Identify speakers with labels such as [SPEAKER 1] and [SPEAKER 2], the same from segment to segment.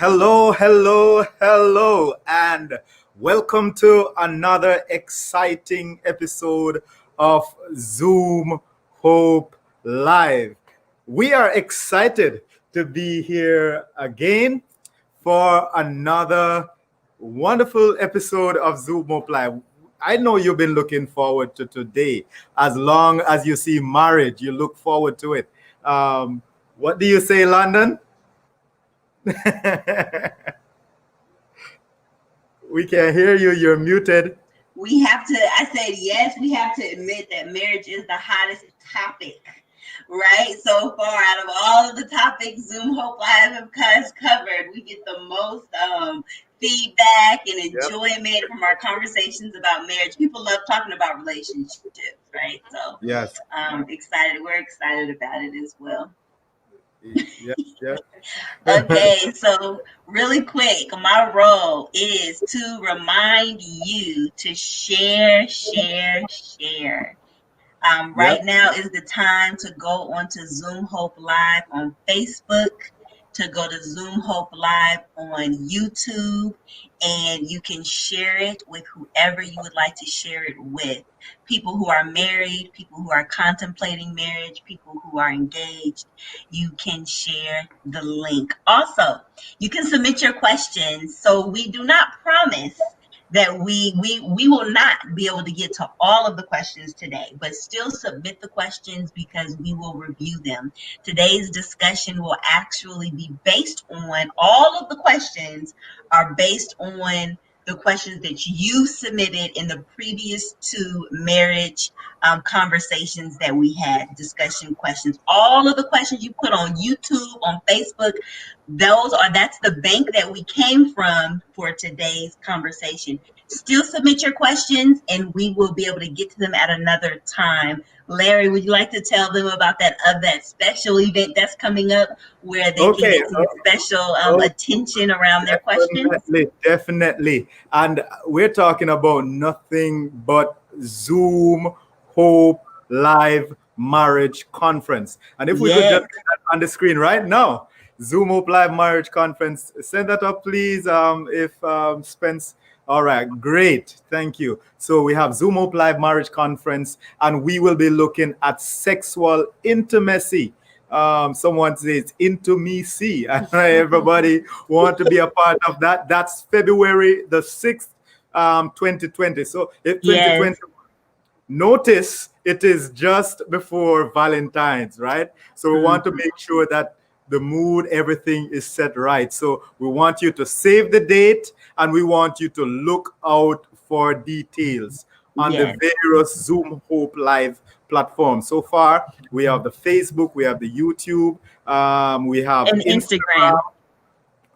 [SPEAKER 1] Hello, hello, hello, and welcome to another exciting episode of Zoom Hope Live. We are excited to be here again for another wonderful episode of Zoom Hope Live. I know you've been looking forward to today. As long as you see marriage, you look forward to it. What do you say, London? We can hear you. You're muted.
[SPEAKER 2] I said, yes, we have to admit that marriage is the hottest topic, right? So far, out of all of the topics Zoom Hope Live has covered, we get the most feedback and enjoyment from our conversations about marriage. People love talking about relationships, right? So,
[SPEAKER 1] Yes.
[SPEAKER 2] excited. We're excited about it as well.
[SPEAKER 1] Yeah.
[SPEAKER 2] Okay, so really quick, my role is to remind you to share. Right now is the time to go onto Zoom Hope Live on Facebook, to go to Zoom Hope Live on YouTube, and you can share it with whoever you would like to share it with. People who are married, people who are contemplating marriage, people who are engaged, you can share the link. Also, you can submit your questions. So we do not promise that we will not be able to get to all of the questions today, but still submit the questions because we will review them. Today's discussion will actually be based on, all of the questions are based on the questions that you submitted in the previous two marriage conversations that we had, discussion questions. All of the questions you put on YouTube, on Facebook, that's the bank that we came from for today's conversation. Still submit your questions and we will be able to get to them at another time. Larry, would you like to tell them about that special event that's coming up where they can get some special attention around their questions?
[SPEAKER 1] Definitely. And we're talking about nothing but Zoom Hope Live Marriage Conference. And if we could just get that on the screen right now, Zoom Hope Live Marriage Conference, send that up, please, if Spence. All right, great. Thank you. So we have Zoom Hope Live Marriage Conference, and we will be looking at sexual intimacy. Someone says intimacy, and everybody want to be a part of that. That's February the 6th, 2020. So if 2020, notice it is just before Valentine's, right? So we want to make sure that the mood, everything is set right. So we want you to save the date and we want you to look out for details on the various Zoom Hope Live platforms. So far, we have the Facebook, we have the YouTube, we have Instagram.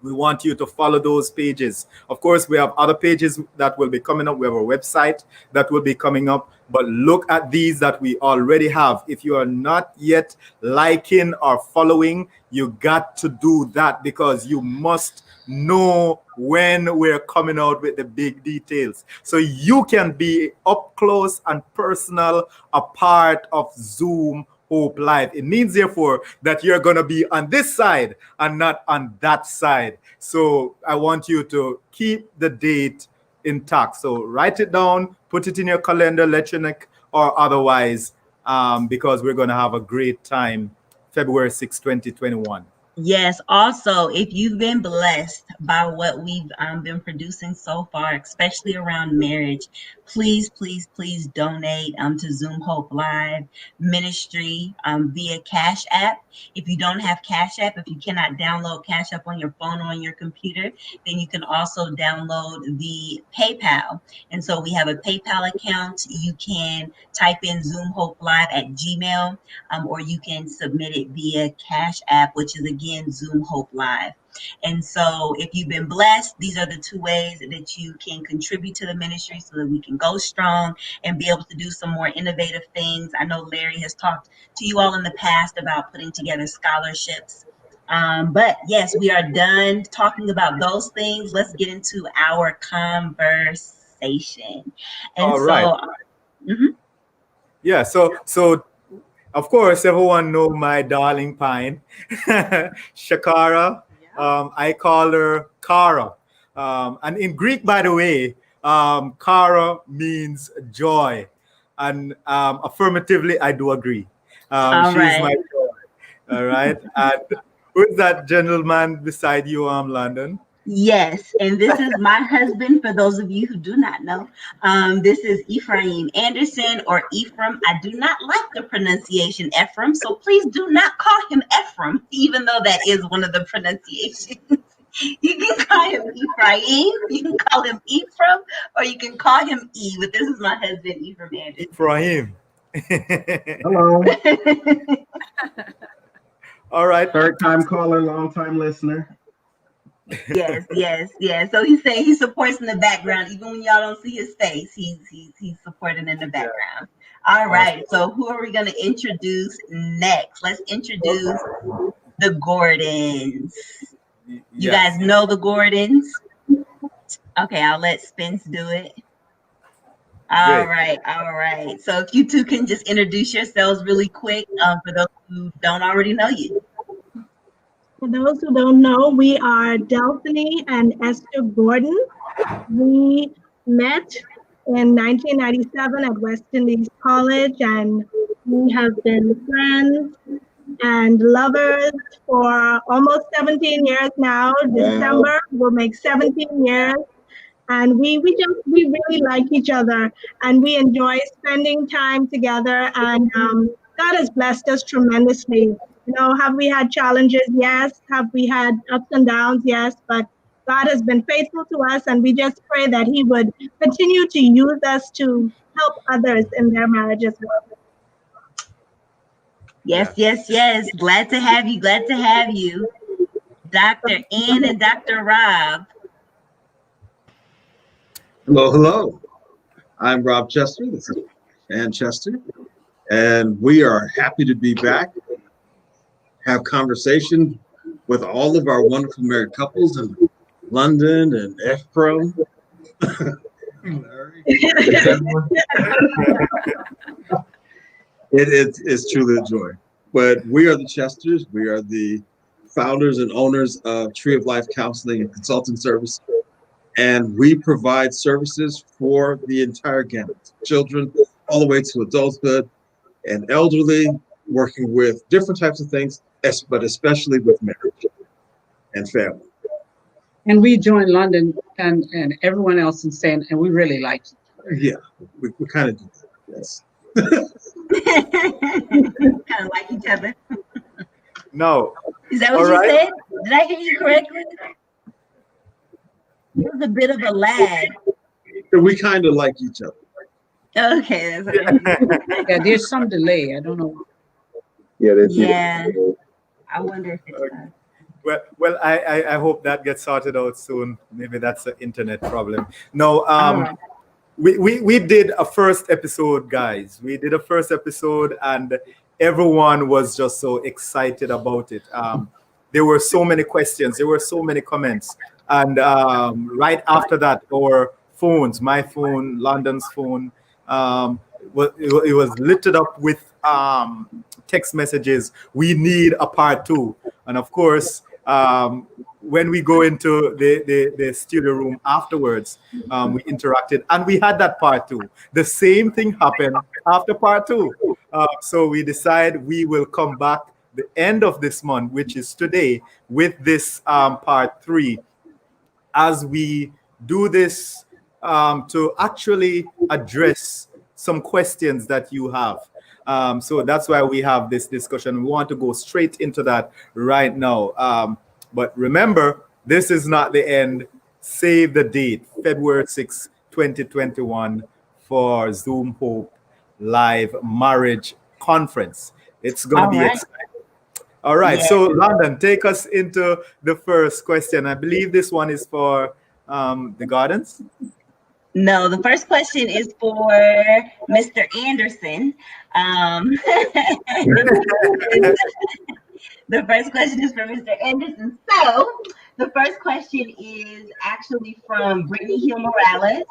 [SPEAKER 1] We want you to follow those pages. Of course, we have other pages that will be coming up. We have a website that will be coming up. But look at these that we already have. If you are not yet liking or following, you got to do that because you must know when we're coming out with the big details. So you can be up close and personal, a part of Zoom Hope Live. It means, therefore, that you're going to be on this side and not on that side. So I want you to keep the date intact. So write it down, put it in your calendar, electronic or otherwise, because we're going to have a great time February 6, 2021.
[SPEAKER 2] Yes. Also, if you've been blessed by what we've been producing so far, especially around marriage, please donate to Zoom Hope Live Ministry via Cash App. If you don't have Cash App, if you cannot download Cash App on your phone or on your computer, then you can also download the PayPal. And so we have a PayPal account. You can type in Zoom Hope Live at Gmail, or you can submit it via Cash App, which is again Zoom Hope Live. And so if you've been blessed, these are the two ways that you can contribute to the ministry so that we can go strong and be able to do some more innovative things. I know Larry has talked to you all in the past about putting together scholarships. But yes, we are done talking about those things. Let's get into our conversation. And
[SPEAKER 1] all right. Yeah, so of course, everyone know my darling pine, Schkara. I call her Schkara. And in Greek, by the way, Schkara means joy. And affirmatively, I do agree.
[SPEAKER 2] All
[SPEAKER 1] She's my
[SPEAKER 2] right.
[SPEAKER 1] joy. All right. And who's that gentleman beside you, London?
[SPEAKER 2] Yes, and this is my husband. For those of you who do not know, this is Ephraim Anderson or Ephraim. I do not like the pronunciation Ephraim, so please do not call him Ephraim, even though that is one of the pronunciations. You can call him Ephraim, you can call him Ephraim, or you can call him E. But this is my husband, Ephraim Anderson.
[SPEAKER 1] Ephraim.
[SPEAKER 3] Hello.
[SPEAKER 1] All right.
[SPEAKER 3] Third time caller, long time listener.
[SPEAKER 2] Yes. So he's saying he supports in the background, even when y'all don't see his face. He's supporting in the background. All right. So who are we going to introduce next? Let's introduce the Gordons. You guys know the Gordons? Okay, I'll let Spence do it. All right. So if you two can just introduce yourselves really quick, for those who don't already know you.
[SPEAKER 4] For those who don't know, we are Delthony and Esther Gordon. We met in 1997 at West Indies College, and we have been friends and lovers for almost 17 years now. December will make 17 years. And we really like each other, and we enjoy spending time together, and God has blessed us tremendously. You know, have we had challenges? Yes. Have we had ups and downs? Yes. But God has been faithful to us, and we just pray that He would continue to use us to help others in their marriage as well.
[SPEAKER 2] Yes. Glad to have you. Dr. Ann and Dr. Rob.
[SPEAKER 5] Hello. I'm Rob Chester. This is Ann Chester. And we are happy to be back, have conversation with all of our wonderful married couples in London and Ephraim. It's truly a joy. But we are the Chesters. We are the founders and owners of Tree of Life Counseling and Consulting Service. And we provide services for the entire gamut, children all the way to adulthood and elderly, working with different types of things, but especially with marriage and family.
[SPEAKER 6] And we join London and everyone else in saying, and we really like it.
[SPEAKER 5] Yeah, we kind of do that, yes.
[SPEAKER 2] Kind of like each other.
[SPEAKER 1] No.
[SPEAKER 2] Is that what you said? Did I hear you correctly? There's a bit of a lag.
[SPEAKER 5] We kind of like each other.
[SPEAKER 2] Okay.
[SPEAKER 6] Yeah, there's some delay. I don't know.
[SPEAKER 2] Yeah. I wonder if it's
[SPEAKER 1] Well, I hope that gets sorted out soon. Maybe that's an internet problem. No, we did a first episode, guys. We did a first episode, and everyone was just so excited about it. There were so many questions. There were so many comments. And right after that, our phones, my phone, London's phone, it was lit up with text messages. We need a part 2. And of course, when we go into the studio room afterwards, we interacted and we had that part 2. The same thing happened after part 2. So we decided we will come back the end of this month, which is today, with this part 3. As we do this to actually address some questions that you have. So that's why we have this discussion. We want to go straight into that right now. But remember, this is not the end. Save the date, February 6, 2021, for Zoom Hope Live Marriage Conference. It's going to be exciting. All right, so London, take us into the first question. I believe this one is for the Gardens.
[SPEAKER 2] No, the first question is for Mr. Anderson. The first question is for Mr. Anderson. So the first question is actually from Brittany Hill Morales.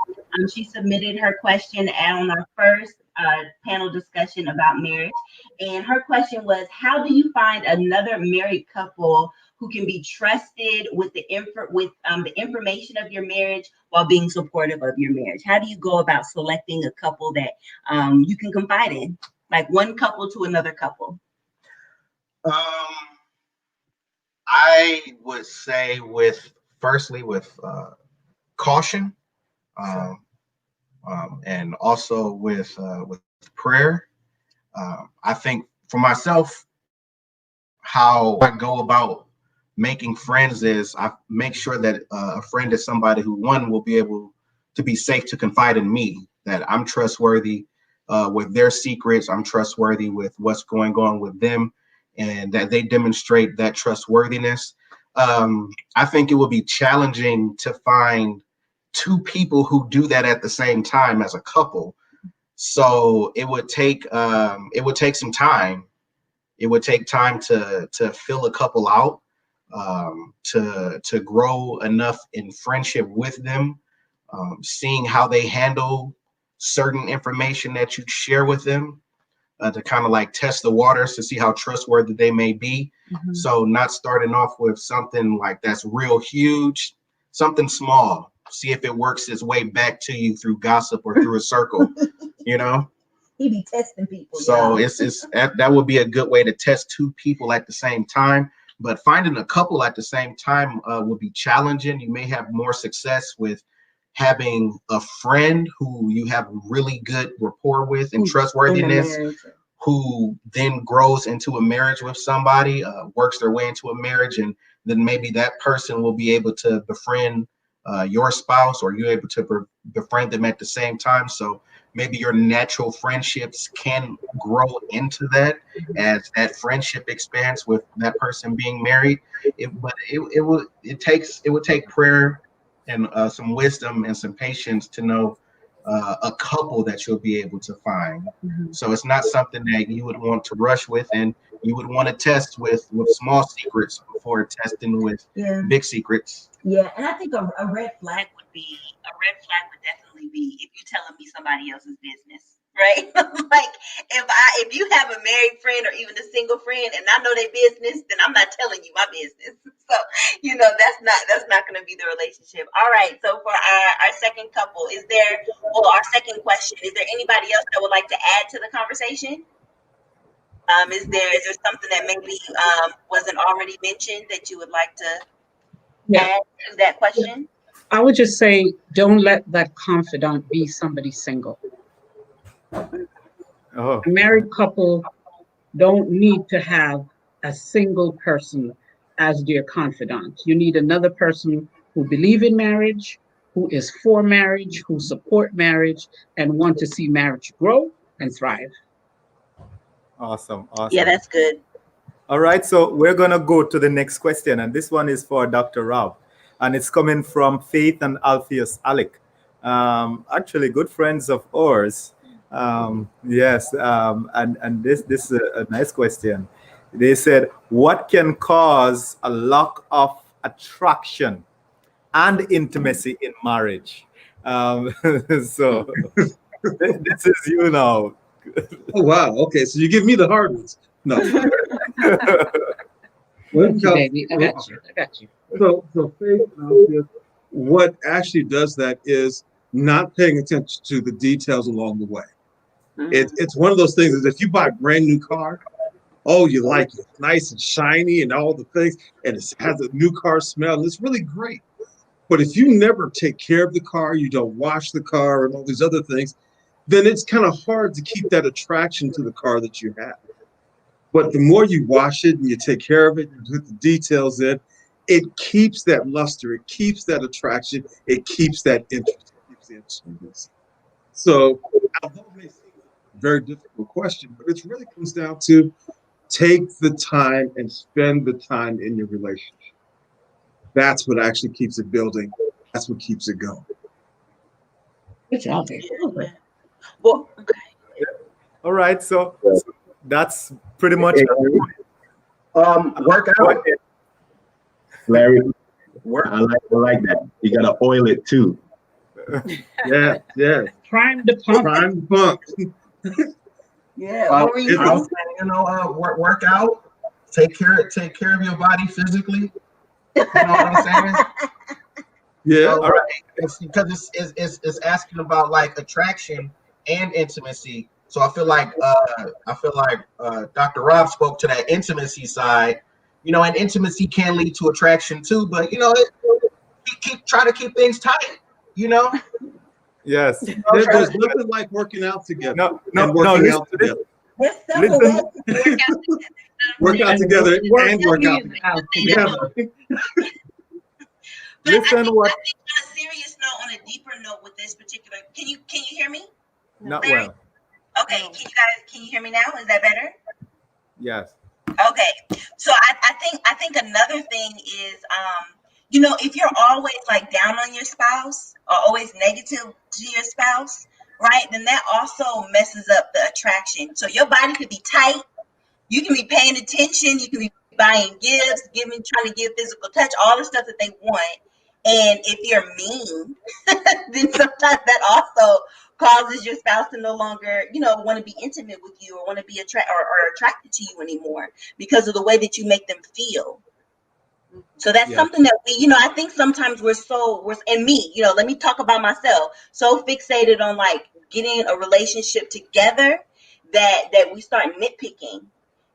[SPEAKER 2] She submitted her question on our first panel discussion about marriage. And her question was, how do you find another married couple who who can be trusted with the information of your marriage while being supportive of your marriage? How do you go about selecting a couple that you can confide in, like one couple to another couple?
[SPEAKER 7] I would say firstly with caution, and also with prayer. I think for myself, how I go about making friends is I make sure that a friend is somebody who, one, will be able to be safe to confide in me, that I'm trustworthy with their secrets, I'm trustworthy with what's going on with them, and that they demonstrate that trustworthiness. I think it will be challenging to find two people who do that at the same time as a couple. So it would take some time. It would take time to fill a couple out, to grow enough in friendship with them, seeing how they handle certain information that you share with them, to kind of like test the waters to see how trustworthy they may be.
[SPEAKER 2] Mm-hmm.
[SPEAKER 7] So not starting off with something like that's real huge, something small. See if it works its way back to you through gossip or through a circle, you know?
[SPEAKER 2] He be testing people.
[SPEAKER 7] So that would be a good way to test two people at the same time. But finding a couple at the same time would be challenging. You may have more success with having a friend who you have really good rapport with and trustworthiness, who then grows into a marriage with somebody, works their way into a marriage, and then maybe that person will be able to befriend your spouse, or you're able to befriend them at the same time. So maybe your natural friendships can grow into that as that friendship expands with that person being married. It would take prayer and some wisdom and some patience to know a couple that you'll be able to find.
[SPEAKER 2] Mm-hmm.
[SPEAKER 7] So it's not something that you would want to rush with, and you would want to test with small secrets before testing with big secrets.
[SPEAKER 2] Yeah, and I think a red flag would definitely be if you're telling me somebody else's business, right? Like if you have a married friend or even a single friend and I know their business, then I'm not telling you my business. So, that's not going to be the relationship. All right. So for our second couple, our second question, is there anybody else that would like to add to the conversation? Is there something that maybe wasn't already mentioned that you would like to add to that question?
[SPEAKER 6] I would just say, don't let that confidant be somebody single.
[SPEAKER 1] Oh.
[SPEAKER 6] A married couple don't need to have a single person as their confidant. You need another person who believes in marriage, who is for marriage, who support marriage, and want to see marriage grow and thrive.
[SPEAKER 1] Awesome.
[SPEAKER 2] Yeah, that's good.
[SPEAKER 1] All right, so we're going to go to the next question, and this one is for Dr. Rob, and it's coming from Faith and Alpheus Alec. Actually, good friends of ours. Yes, and this is a nice question. They said, what can cause a lack of attraction and intimacy in marriage? So this is you now.
[SPEAKER 5] Oh, wow. Okay, so you give me the hard ones. No.
[SPEAKER 6] Baby, I got you.
[SPEAKER 5] So Faith, what actually does that is not paying attention to the details along the way. It's one of those things is if you buy a brand new car, oh, you like it, it's nice and shiny and all the things, and it has a new car smell, and it's really great. But if you never take care of the car, you don't wash the car and all these other things, then it's kind of hard to keep that attraction to the car that you have. But the more you wash it and you take care of it, you put the details in, it keeps that luster, it keeps that attraction, it keeps that interest, it keeps the interest. So, although it may seem a very difficult question, but it really comes down to take the time and spend the time in your relationship. That's what actually keeps it building. That's what keeps it going.
[SPEAKER 6] Good job.
[SPEAKER 2] Well, okay.
[SPEAKER 1] All right, so that's pretty much.
[SPEAKER 8] Work out, Larry. I like that. You gotta oil it too.
[SPEAKER 5] Yeah.
[SPEAKER 6] Prime the pump.
[SPEAKER 2] Yeah.
[SPEAKER 8] Work out.
[SPEAKER 7] take care of your body physically. You know what I'm saying?
[SPEAKER 5] Yeah.
[SPEAKER 7] So,
[SPEAKER 5] All right.
[SPEAKER 7] it's because it's asking about like attraction and intimacy. So I feel like Dr. Rob spoke to that intimacy side, you know, and intimacy can lead to attraction too. But you know, try to keep things tight. You know.
[SPEAKER 1] Yes.
[SPEAKER 5] There's nothing like working out together.
[SPEAKER 1] Listen,
[SPEAKER 5] Out together.
[SPEAKER 2] There's several ways to
[SPEAKER 5] Work out together and work out together.
[SPEAKER 2] But
[SPEAKER 1] Listen,
[SPEAKER 2] I think
[SPEAKER 1] what?
[SPEAKER 2] on a serious note, on a deeper note with this particular, can you hear me?
[SPEAKER 1] Not
[SPEAKER 2] Larry?
[SPEAKER 1] well.
[SPEAKER 2] Okay, can you hear me now? Is that better?
[SPEAKER 1] Yes.
[SPEAKER 2] Okay, so I think another thing is, you know, if you're always like down on your spouse or always negative to your spouse, right, then that also messes up the attraction. So your body could be tight, you can be paying attention, you can be buying gifts, trying to give physical touch, all the stuff that they want. And if you're mean, then sometimes that also causes your spouse to no longer, you know, want to be intimate with you or want to be attracted to you anymore because of the way that you make them feel. So that's something that we, you know, I think sometimes we're and me, you know, let me talk about myself, so fixated on like getting a relationship together that we start nitpicking.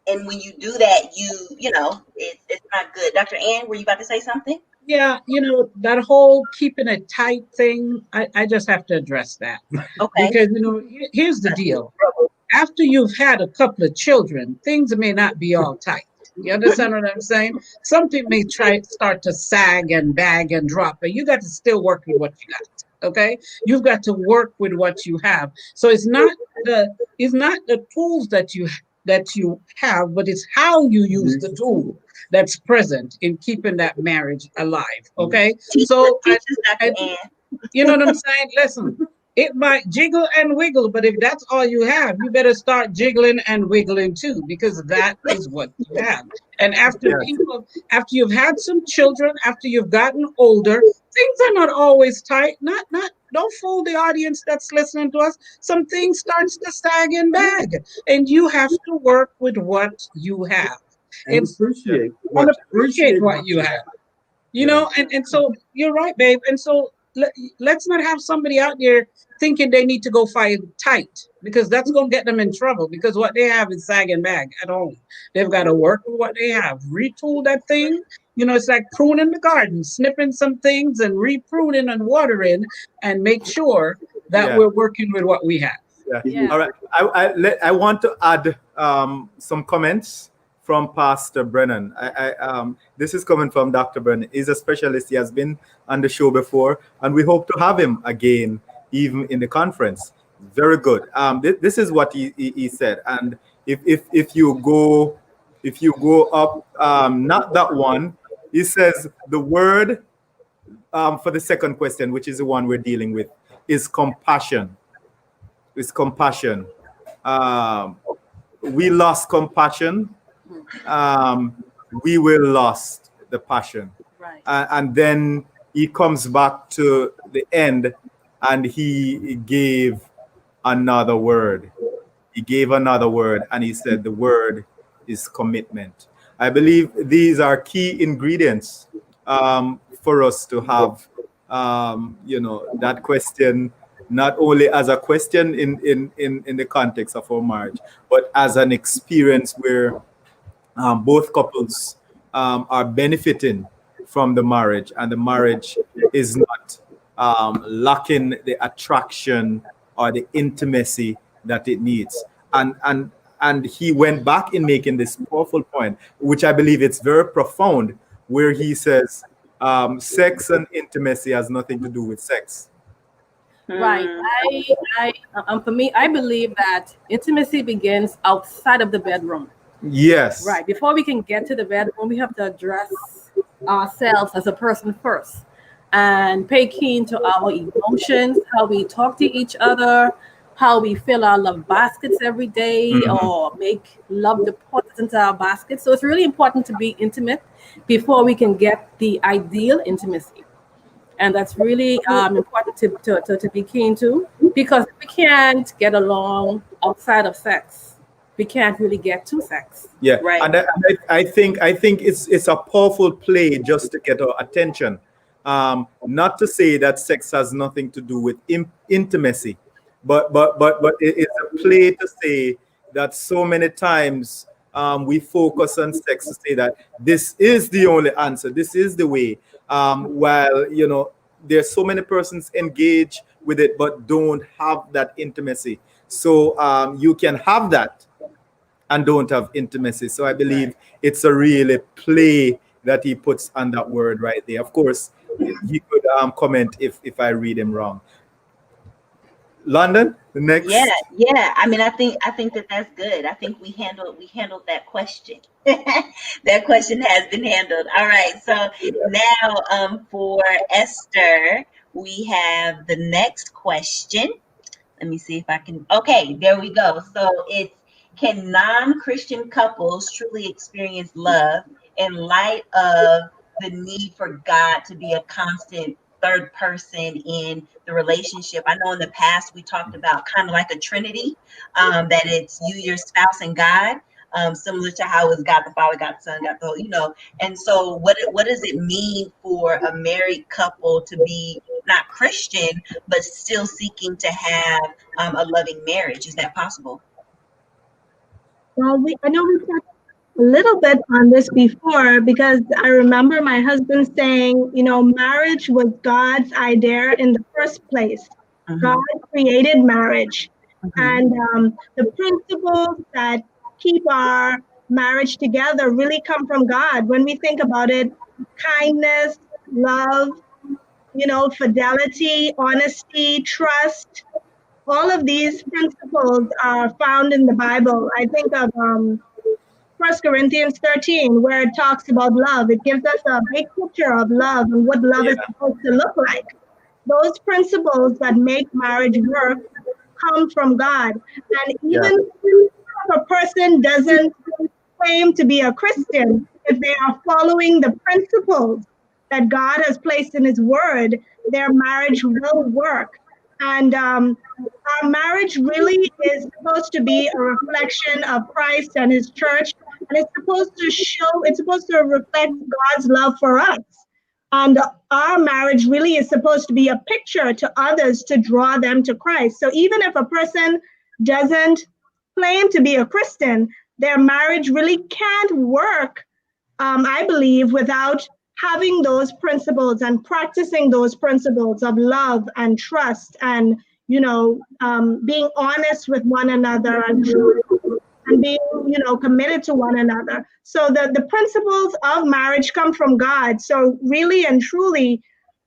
[SPEAKER 2] And when you do that, you know, it's not good. Dr. Ann, were you about to say something?
[SPEAKER 6] Yeah, you know, that whole keeping it tight thing, I just have to address that.
[SPEAKER 2] Okay.
[SPEAKER 6] Because, you know, here's the deal. After you've had a couple of children, things may not be all tight. You understand what I'm saying? Something may start to sag and bag and drop, but you got to still work with what you got. Okay, you've got to work with what you have. So it's not the tools that you have, but it's how you use the tool that's present in keeping that marriage alive. Okay, so you know what I'm saying? Listen, it might jiggle and wiggle, but if that's all you have, you better start jiggling and wiggling too, because that is what you have. And after you've had some children, after you've gotten older, things are not always tight. Don't fool the audience that's listening to us. Some things starts to sag and bag, and you have to work with what you have
[SPEAKER 5] And appreciate
[SPEAKER 6] what you have. You know, and so you're right, babe. And so let's not have somebody out there thinking they need to go find tight, because that's going to get them in trouble, because what they have is sag and bag at home. They've got to work with what they have, retool that thing. You know, it's like pruning the garden, snipping some things and re-pruning and watering, and make sure that we're working with what we have.
[SPEAKER 1] All right. I want to add some comments from Pastor Brennan. This is coming from Dr. Brennan. He's a specialist. He has been on the show before, and we hope to have him again, even in the conference. Very good. This is what he said. And if you go up, not that one, he says the word for the second question, which is the one we're dealing with, is compassion. It's compassion. We lost compassion. We will lost the passion.
[SPEAKER 9] Right.
[SPEAKER 1] And then he comes back to the end and he gave another word. He gave another word, and he said the word is commitment. I believe these are key ingredients for us to have, you know, that question not only as a question in the context of our marriage, but as an experience where both couples are benefiting from the marriage, and the marriage is not lacking the attraction or the intimacy that it needs. And he went back in making this powerful point, which I believe it's very profound, where he says sex and intimacy has nothing to do with sex.
[SPEAKER 9] Right. For me, I believe that intimacy begins outside of the bedroom.
[SPEAKER 1] Yes.
[SPEAKER 9] Right. Before we can get to the bedroom, we have to address ourselves as a person first and pay keen to our emotions, how we talk to each other, how we fill our love baskets every day, or make love deposits into our baskets. So it's really important to be intimate before we can get the ideal intimacy. And that's really important to be keen to, because we can't get along outside of sex, we can't really get to sex.
[SPEAKER 1] Yeah,
[SPEAKER 2] Right.
[SPEAKER 1] and I think it's a powerful play just to get our attention. Not to say that sex has nothing to do with intimacy, but it's a play to say that so many times we focus on sex to say that this is the only answer, this is the way. While there's so many persons engaged with it but don't have that intimacy. So you can have that and don't have intimacy. So I believe it's a really play that he puts on that word right there. Of course, he could comment if I read him wrong. London, the next.
[SPEAKER 2] Yeah. I mean, I think that's good. I think we handled that question. That question has been handled. All right. So now for Esther, we have the next question. Let me see if I can. Okay, there we go. So it's, can non-Christian couples truly experience love in light of the need for God to be a constant third person in the relationship? I know in the past we talked about kind of like a Trinity, that it's you, your spouse, and God, similar to how it's God the Father, God the Son, God the Holy, And so what does it mean for a married couple to be not Christian, but still seeking to have a loving marriage? Is that possible?
[SPEAKER 4] Well, I know we talked a little bit on this before, because I remember my husband saying, marriage was God's idea in the first place. God created marriage. And the principles that keep our marriage together really come from God. When we think about it, kindness, love, fidelity, honesty, trust, all of these principles are found in the Bible. I think of 1 Corinthians 13, where it talks about love. It gives us a big picture of love and what love is supposed to look like. Those principles that make marriage work come from God. And even if a person doesn't claim to be a Christian, if they are following the principles that God has placed in His Word, their marriage will work. And our marriage really is supposed to be a reflection of Christ and His church, and it's supposed to reflect God's love for us. And our marriage really is supposed to be a picture to others to draw them to Christ. So even if a person doesn't claim to be a Christian, their marriage really can't work, I believe, without having those principles and practicing those principles of love and trust and, being honest with one another and being, committed to one another. So the principles of marriage come from God. So really and truly,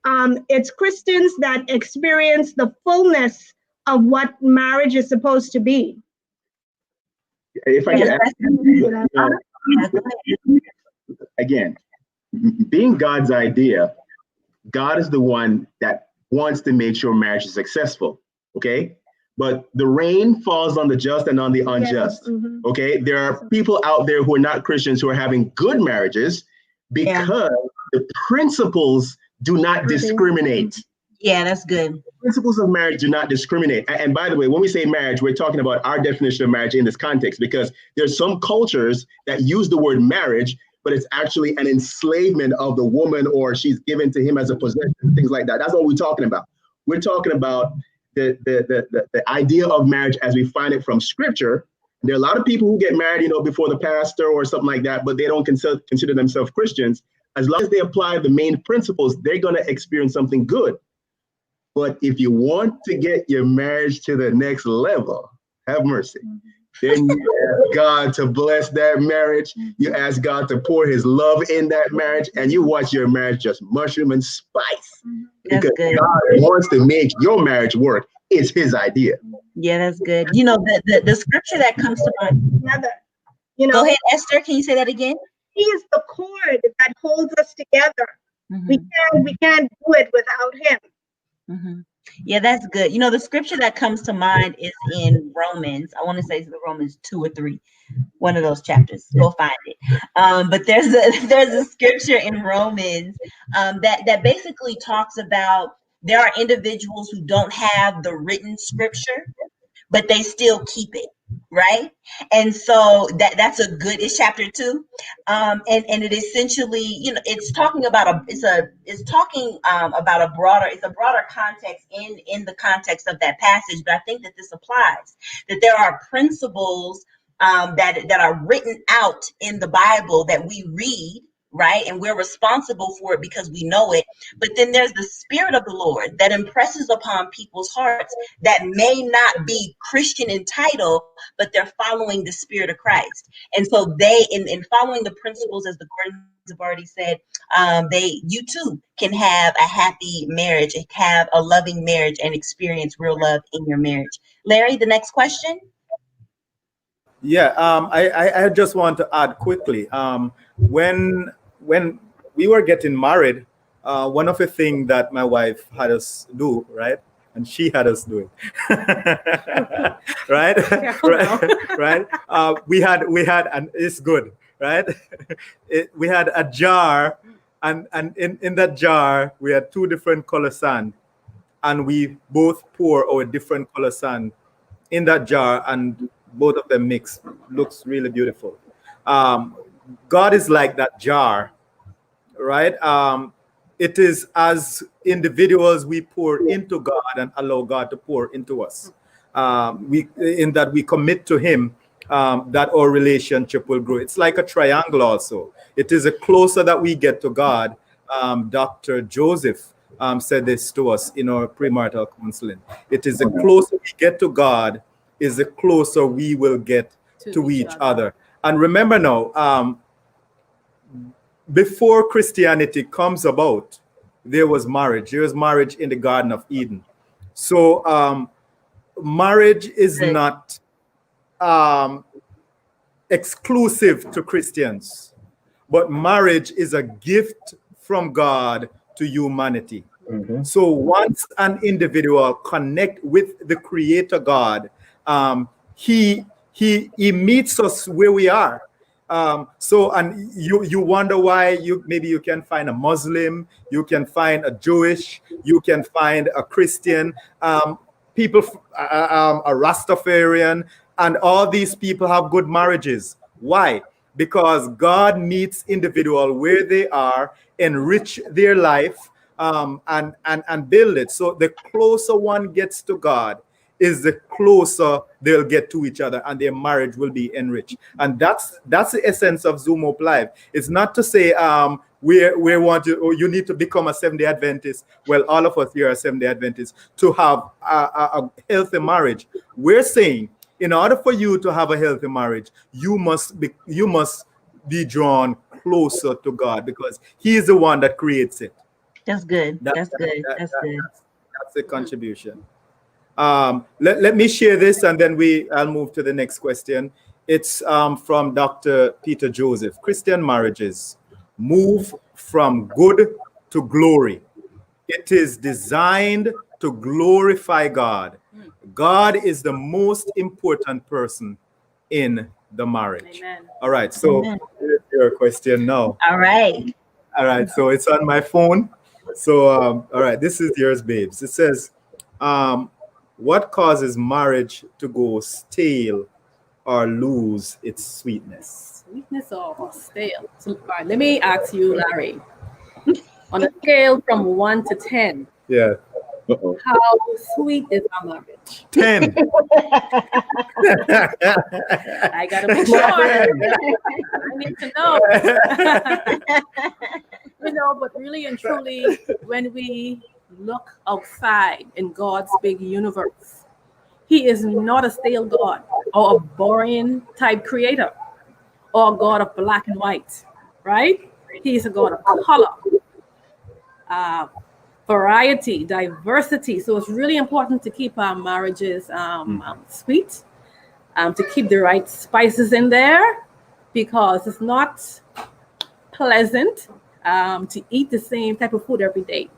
[SPEAKER 4] it's Christians that experience the fullness of what marriage is supposed to be.
[SPEAKER 8] If I can add, again, being God's idea, God is the one that wants to make sure marriage is successful, okay? But the rain falls on the just and on the unjust, okay? There are people out there who are not Christians who are having good marriages because the principles do not discriminate.
[SPEAKER 2] Yeah, that's good.
[SPEAKER 8] Principles of marriage do not discriminate. And by the way, when we say marriage, we're talking about our definition of marriage in this context, because there's some cultures that use the word marriage, but it's actually an enslavement of the woman, or she's given to him as a possession, things like that. That's what we're talking about. We're talking about the idea of marriage as we find it from Scripture. There are a lot of people who get married, before the pastor or something like that, but they don't consider themselves Christians. As long as they apply the main principles, they're going to experience something good. But if you want to get your marriage to the next level, have mercy. Then you ask God to bless that marriage. You ask God to pour His love in that marriage, and you watch your marriage just mushroom and spice. Because God wants to make your marriage work. It's His idea.
[SPEAKER 2] Yeah, that's good. The scripture that comes to mind. Go ahead, Esther. Can you say that again?
[SPEAKER 4] He is the cord that holds us together. We can't do it without Him.
[SPEAKER 2] Yeah, that's good. The scripture that comes to mind is in Romans. I want to say it's the Romans 2 or 3, one of those chapters. Go find it. But there's a scripture in Romans that basically talks about there are individuals who don't have the written scripture, but they still keep it, right? And so that's a good, it's chapter 2. And it essentially, it's talking about it's a broader context in the context of that passage. But I think that this applies, that there are principles that are written out in the Bible that we read, right? And we're responsible for it because we know it. But then there's the Spirit of the Lord that impresses upon people's hearts that may not be Christian in title, but they're following the Spirit of Christ. And so they, in following the principles, as the Gordons have already said, you too can have a happy marriage, have a loving marriage, and experience real love in your marriage. Larry, the next question.
[SPEAKER 1] Yeah, I just want to add quickly. When we were getting married, one of the things that my wife had us do, right, and she had us do it, right. We had, and it's good, right. We had a jar, and in that jar we had 2 different color sand, and we both pour our different color sand in that jar, and both of them mix. Looks really beautiful. God is like that jar, right? It is as individuals we pour into God and allow God to pour into us. We commit to Him, that our relationship will grow. It's like a triangle also. It is the closer that we get to God. Dr. Joseph said this to us in our premarital counseling. It is the closer we get to God, is the closer we will get to each other. And remember now, before Christianity comes about, there was marriage. There was marriage in the Garden of Eden. So marriage is not exclusive to Christians, but marriage is a gift from God to humanity. Mm-hmm. So once an individual connect with the Creator God, he meets us where we are. And you wonder why maybe you can find a Muslim, you can find a Jewish, you can find a Christian, people, a Rastafarian, and all these people have good marriages. Why? Because God meets individual where they are, enrich their life, and build it. So the closer one gets to God, is the closer they'll get to each other, and their marriage will be enriched. And that's the essence of Zoom Hope Live. It's not to say we want to, or you need to become a Seventh-day Adventist. Well, all of us here are Seventh-day Adventists to have a healthy marriage. We're saying, in order for you to have a healthy marriage, you must be drawn closer to God, because He is the one that creates it.
[SPEAKER 2] That's good. That's good. That's
[SPEAKER 1] the contribution. Let me share this, and then I'll move to the next question. It's from Dr. Peter Joseph. Christian marriages move from good to glory. It is designed to glorify God. God is the most important person in the marriage. Amen. All right, so here's your question now.
[SPEAKER 2] All right,
[SPEAKER 1] so it's on my phone. So, all right, this is yours, babes. It says, what causes marriage to go stale or lose its sweetness?
[SPEAKER 9] Sweetness or stale? So, all right, let me ask you, Larry. On a scale from 1 to 10,
[SPEAKER 1] yeah,
[SPEAKER 9] how sweet is our marriage?
[SPEAKER 1] 10.
[SPEAKER 9] I gotta make sure. I need to know. But really and truly, when we look outside in God's big universe, He is not a stale God or a boring type creator or a God of black and white, right? He is a God of color, variety, diversity. So it's really important to keep our marriages sweet, to keep the right spices in there, because it's not pleasant to eat the same type of food every day.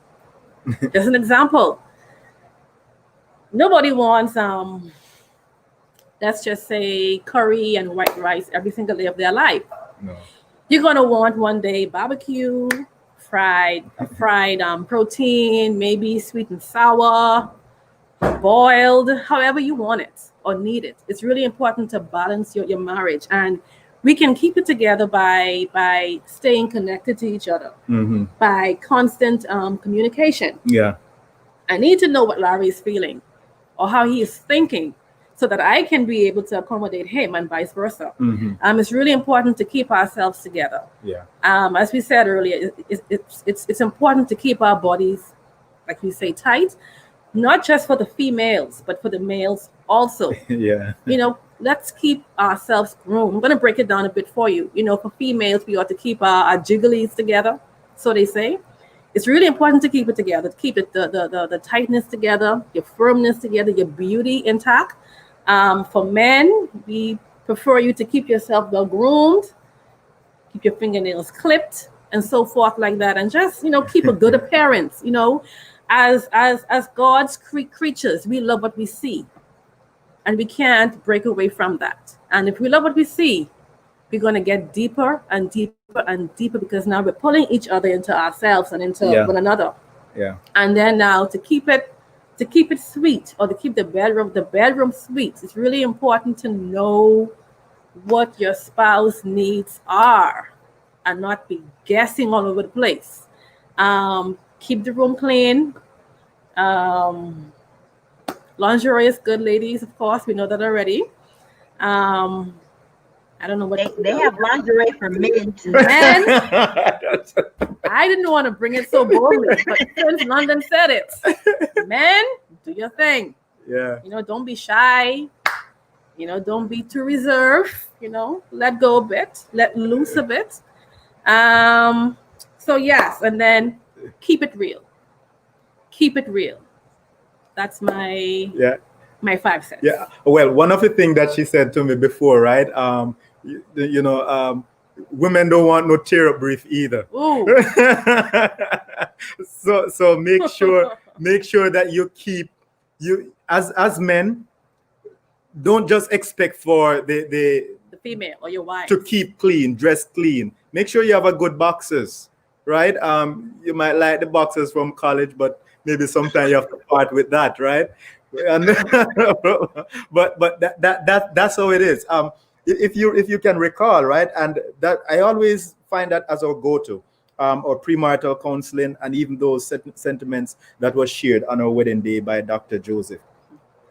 [SPEAKER 9] Just an example. Nobody wants, let's just say, curry and white rice every single day of their life. No. You're going to want one day barbecue, fried protein, maybe sweet and sour, boiled, however you want it or need it. It's really important to balance your marriage, and we can keep it together by staying connected to each other, by constant communication.
[SPEAKER 1] Yeah.
[SPEAKER 9] I need to know what Larry is feeling or how he is thinking, so that I can be able to accommodate him and vice versa. It's really important to keep ourselves together.
[SPEAKER 1] Yeah.
[SPEAKER 9] As we said earlier, it's important to keep our bodies, like you say, tight, not just for the females, but for the males also.
[SPEAKER 1] Yeah.
[SPEAKER 9] You know, let's keep ourselves groomed. I'm going to break it down a bit for you. You know, for females, we ought to keep our jigglies together, so they say. It's really important to keep it together, to keep it the tightness together, your firmness together, your beauty intact. For men, we prefer you to keep yourself well groomed, keep your fingernails clipped, and so forth like that, and just, you know, keep a good appearance. You know, as God's creatures, we love what we see, and we can't break away from that. And if we love what we see, we're going to get deeper and deeper and deeper, because now we're pulling each other into ourselves and into one another.
[SPEAKER 1] Yeah.
[SPEAKER 9] And then now to keep it sweet, or to keep the bedroom sweet, it's really important to know what your spouse needs are and not be guessing all over the place. Keep the room clean. Lingerie is good, ladies, of course, we know that already. I don't know what
[SPEAKER 2] they have lingerie for men too.
[SPEAKER 9] Men, I didn't want to bring it so boldly, but since London said it, men, do your thing.
[SPEAKER 1] Yeah.
[SPEAKER 9] You know, don't be shy. You know, don't be too reserved. You know, let go a bit, let loose a bit. So yes, and then keep it real. Keep it real. That's my 5 cents.
[SPEAKER 1] Yeah. Well, one of the things that she said to me before, right? Women don't want no tear up brief either.
[SPEAKER 9] Ooh.
[SPEAKER 1] so make sure that you as men, don't just expect for the
[SPEAKER 9] female or your wife
[SPEAKER 1] to keep clean, dress clean. Make sure you have a good boxers, right? You might like the boxers from college, but maybe sometimes you have to part with that, right? And but that's how it is. If you can recall, right, and that I always find that as our go-to, or premarital counseling, and even those sentiments that was shared on our wedding day by Dr. Joseph.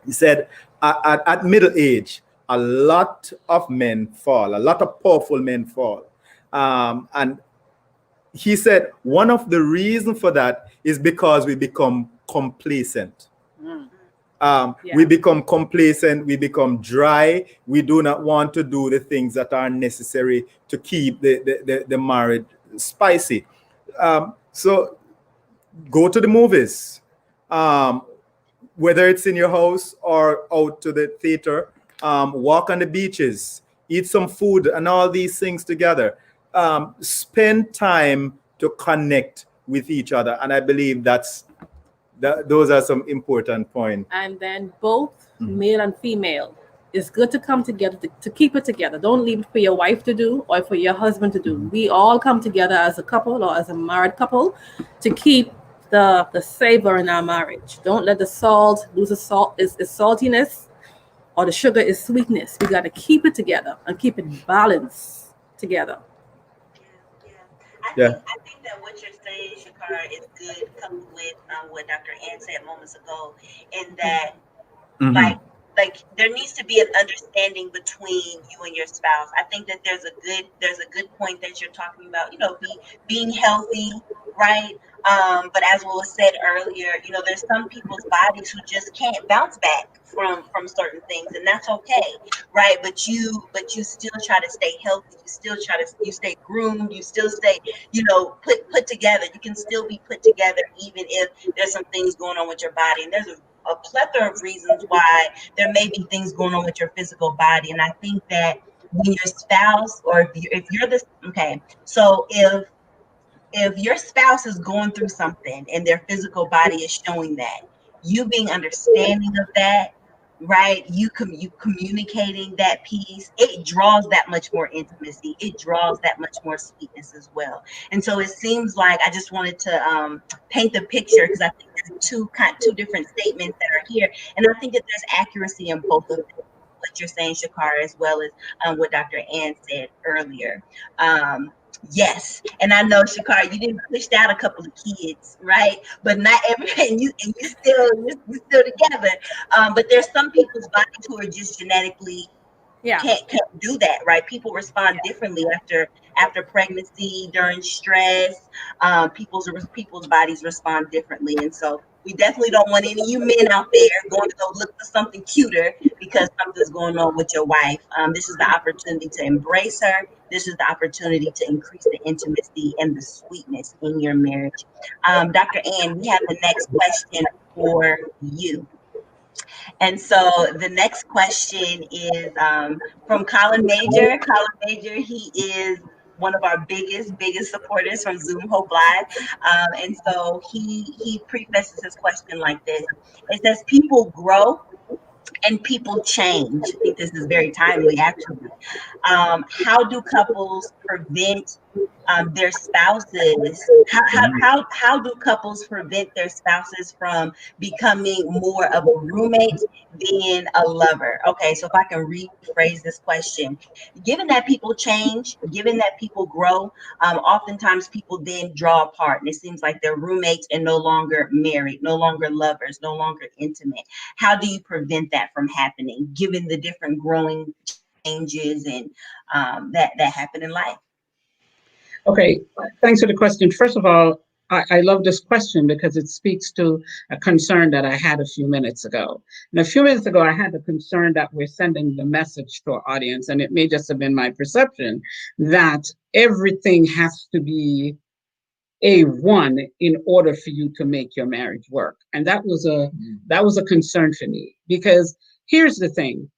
[SPEAKER 1] He said, at middle age, a lot of men fall, a lot of powerful men fall, and he said one of the reasons for that is because we become complacent. We become complacent, we become dry, we do not want to do the things that are necessary to keep the marriage spicy. So go to the movies, whether it's in your house or out to the theater, walk on the beaches, eat some food and all these things together. Spend time to connect with each other. And I believe those are some important points.
[SPEAKER 9] And then both male and female, it's good to come together to keep it together. Don't leave it for your wife to do or for your husband to do. We all come together as a couple or as a married couple to keep the savor in our marriage. Don't let the salt lose the salt is saltiness, or the sugar is sweetness. We got to keep it together and keep it balanced together.
[SPEAKER 2] I think that what you're saying, Schkara, is good, coupled with what Dr. Ann said moments ago, in that like there needs to be an understanding between you and your spouse. I think that there's a good point that you're talking about, being healthy, right? But as was said earlier, there's some people's bodies who just can't bounce back from certain things, and that's okay, right? But you still try to stay healthy. You stay groomed. You still stay, put together. You can still be put together even if there's some things going on with your body. And there's a plethora of reasons why there may be things going on with your physical body. And I think that when your spouse, or if you're this, okay, so if your spouse is going through something and their physical body is showing that, you being understanding of that, right? You communicating that piece, it draws that much more intimacy. It draws that much more sweetness as well. And so it seems like I just wanted to paint the picture, because I think two different statements that are here, and I think that there's accuracy in both of them. What you're saying, Schkara, as well as what Dr. Ann said earlier. Yes, and I know, Schkara, you didn't push out a couple of kids, right? But not every and you still together. But there's some people's bodies who are just genetically can't do that, right? People respond differently after pregnancy, during stress. People's bodies respond differently, and so we definitely don't want any of you men out there going to go look for something cuter because something's going on with your wife. This is the opportunity to embrace her. This is the opportunity to increase the intimacy and the sweetness in your marriage. Dr. Ann, we have the next question for you. And so the next question is from Colin Major. Colin Major, he is one of our biggest supporters from Zoom Hope Live. And so he prefaces his question like this. It says, people grow and people change. I think this is very timely, actually. How do couples prevent their spouses? How do couples prevent their spouses from becoming more of a roommate than a lover? Okay, so if I can rephrase this question, given that people change, given that people grow, oftentimes people then draw apart, and it seems like they're roommates and no longer married, no longer lovers, no longer intimate. How do you prevent that from happening, given the different growing changes and that happen in life?
[SPEAKER 6] Okay, thanks for the question. First of all, I love this question because it speaks to a concern that I had a few minutes ago. And a few minutes ago, I had the concern that we're sending the message to our audience, and it may just have been my perception that everything has to be A1 in order for you to make your marriage work. And that was a concern for me, because here's the thing.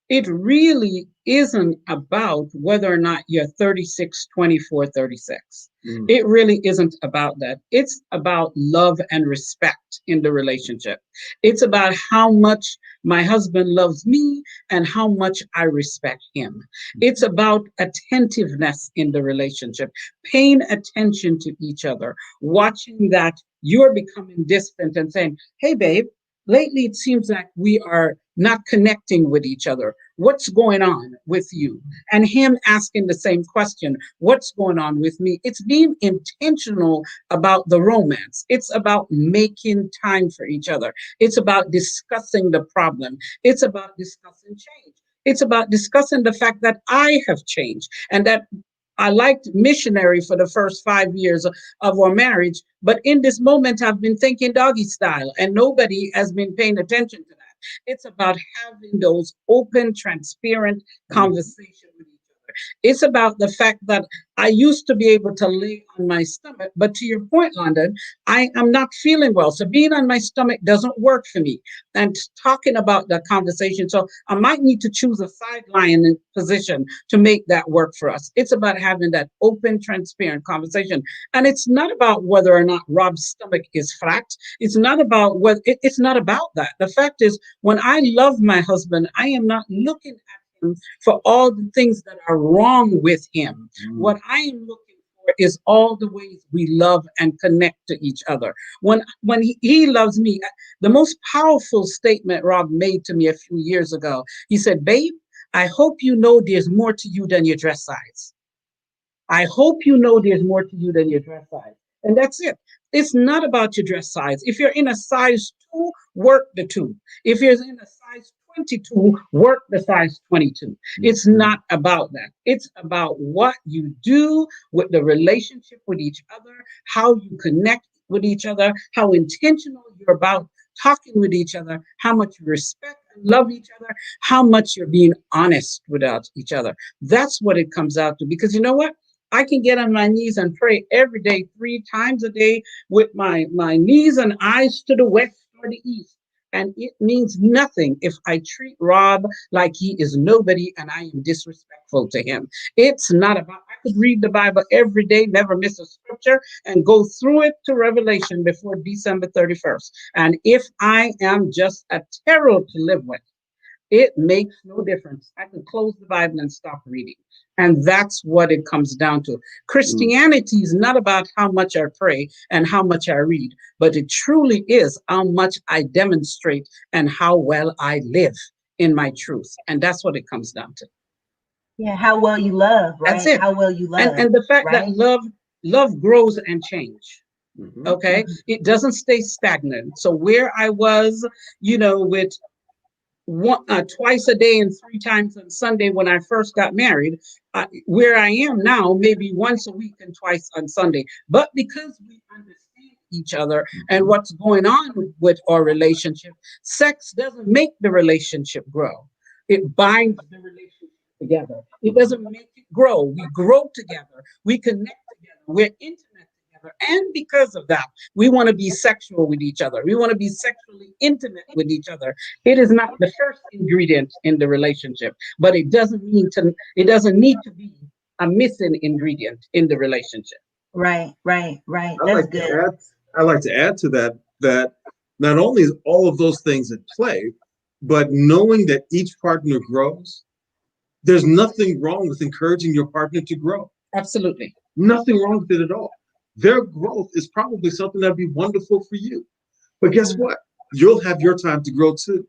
[SPEAKER 6] It really isn't about whether or not you're 36, 24, 36. It really isn't about that. It's about love and respect in the relationship. It's about how much my husband loves me and how much I respect him. It's about attentiveness in the relationship, paying attention to each other, watching that you're becoming distant and saying, hey, babe, lately it seems like we are not connecting with each other. What's going on with you? And him asking the same question, what's going on with me? It's being intentional about the romance. It's about making time for each other. It's about discussing the problem. It's about discussing change. It's about discussing the fact that I have changed and that I liked missionary for the first 5 years of our marriage, but in this moment, I've been thinking doggy style, and nobody has been paying attention to that. It's about having those open, transparent conversations with each other. It's about the fact that I used to be able to lay on my stomach, but to your point, London, I am not feeling well. So being on my stomach doesn't work for me. And talking about that conversation, so I might need to choose a sideline position to make that work for us. It's about having that open, transparent conversation. And it's not about whether or not Rob's stomach is flat. It's not about whether it's not about that. The fact is, when I love my husband, I am not looking at him for all the things that are wrong with him. What I am looking for is all the ways we love and connect to each other. When he loves me, the most powerful statement Rob made to me a few years ago, he said, babe, I hope you know there's more to you than your dress size. I hope you know there's more to you than your dress size. And that's it. It's not about your dress size. If you're in a size 2, work the 2. If you're in a size 22, work the size 22. It's not about that. It's about what you do with the relationship with each other, how you connect with each other, how intentional you're about talking with each other, how much you respect and love each other, how much you're being honest with each other. That's what it comes out to. Because you know what? I can get on my knees and pray every day, 3 times a day, with my knees and eyes to the west or the east. And it means nothing if I treat Rob like he is nobody and I am disrespectful to him. It's not about, I could read the Bible every day, never miss a scripture, and go through it to Revelation before December 31st. And if I am just a terror to live with, It makes no difference. I can close the Bible and stop reading. And that's what it comes down to. Christianity is not about how much I pray and how much I read, but it truly is how much I demonstrate and how well I live in my truth. And that's what it comes down to.
[SPEAKER 2] Yeah, how well you love, right?
[SPEAKER 6] That's it.
[SPEAKER 2] How well you love.
[SPEAKER 6] And the fact
[SPEAKER 2] right?
[SPEAKER 6] that love grows and change. Okay. It doesn't stay stagnant. So where I was, with twice a day and 3 times on Sunday when I first got married, where I am now, maybe once a week and twice on Sunday. But because we understand each other and what's going on with our relationship, sex doesn't make the relationship grow. It binds the relationship together. It doesn't make it grow. We grow together. We connect together. We're intimate together. And because of that, we want to be sexual with each other. We want to be sexually intimate with each other. It is not the first ingredient in the relationship, but it doesn't need to be a missing ingredient in the relationship.
[SPEAKER 2] Right. That's good.
[SPEAKER 5] I'd like to add to that not only is all of those things at play, but knowing that each partner grows, there's nothing wrong with encouraging your partner to grow.
[SPEAKER 6] Absolutely.
[SPEAKER 5] Nothing wrong with it at all. Their growth is probably something that'd be wonderful for you. But guess what? You'll have your time to grow too.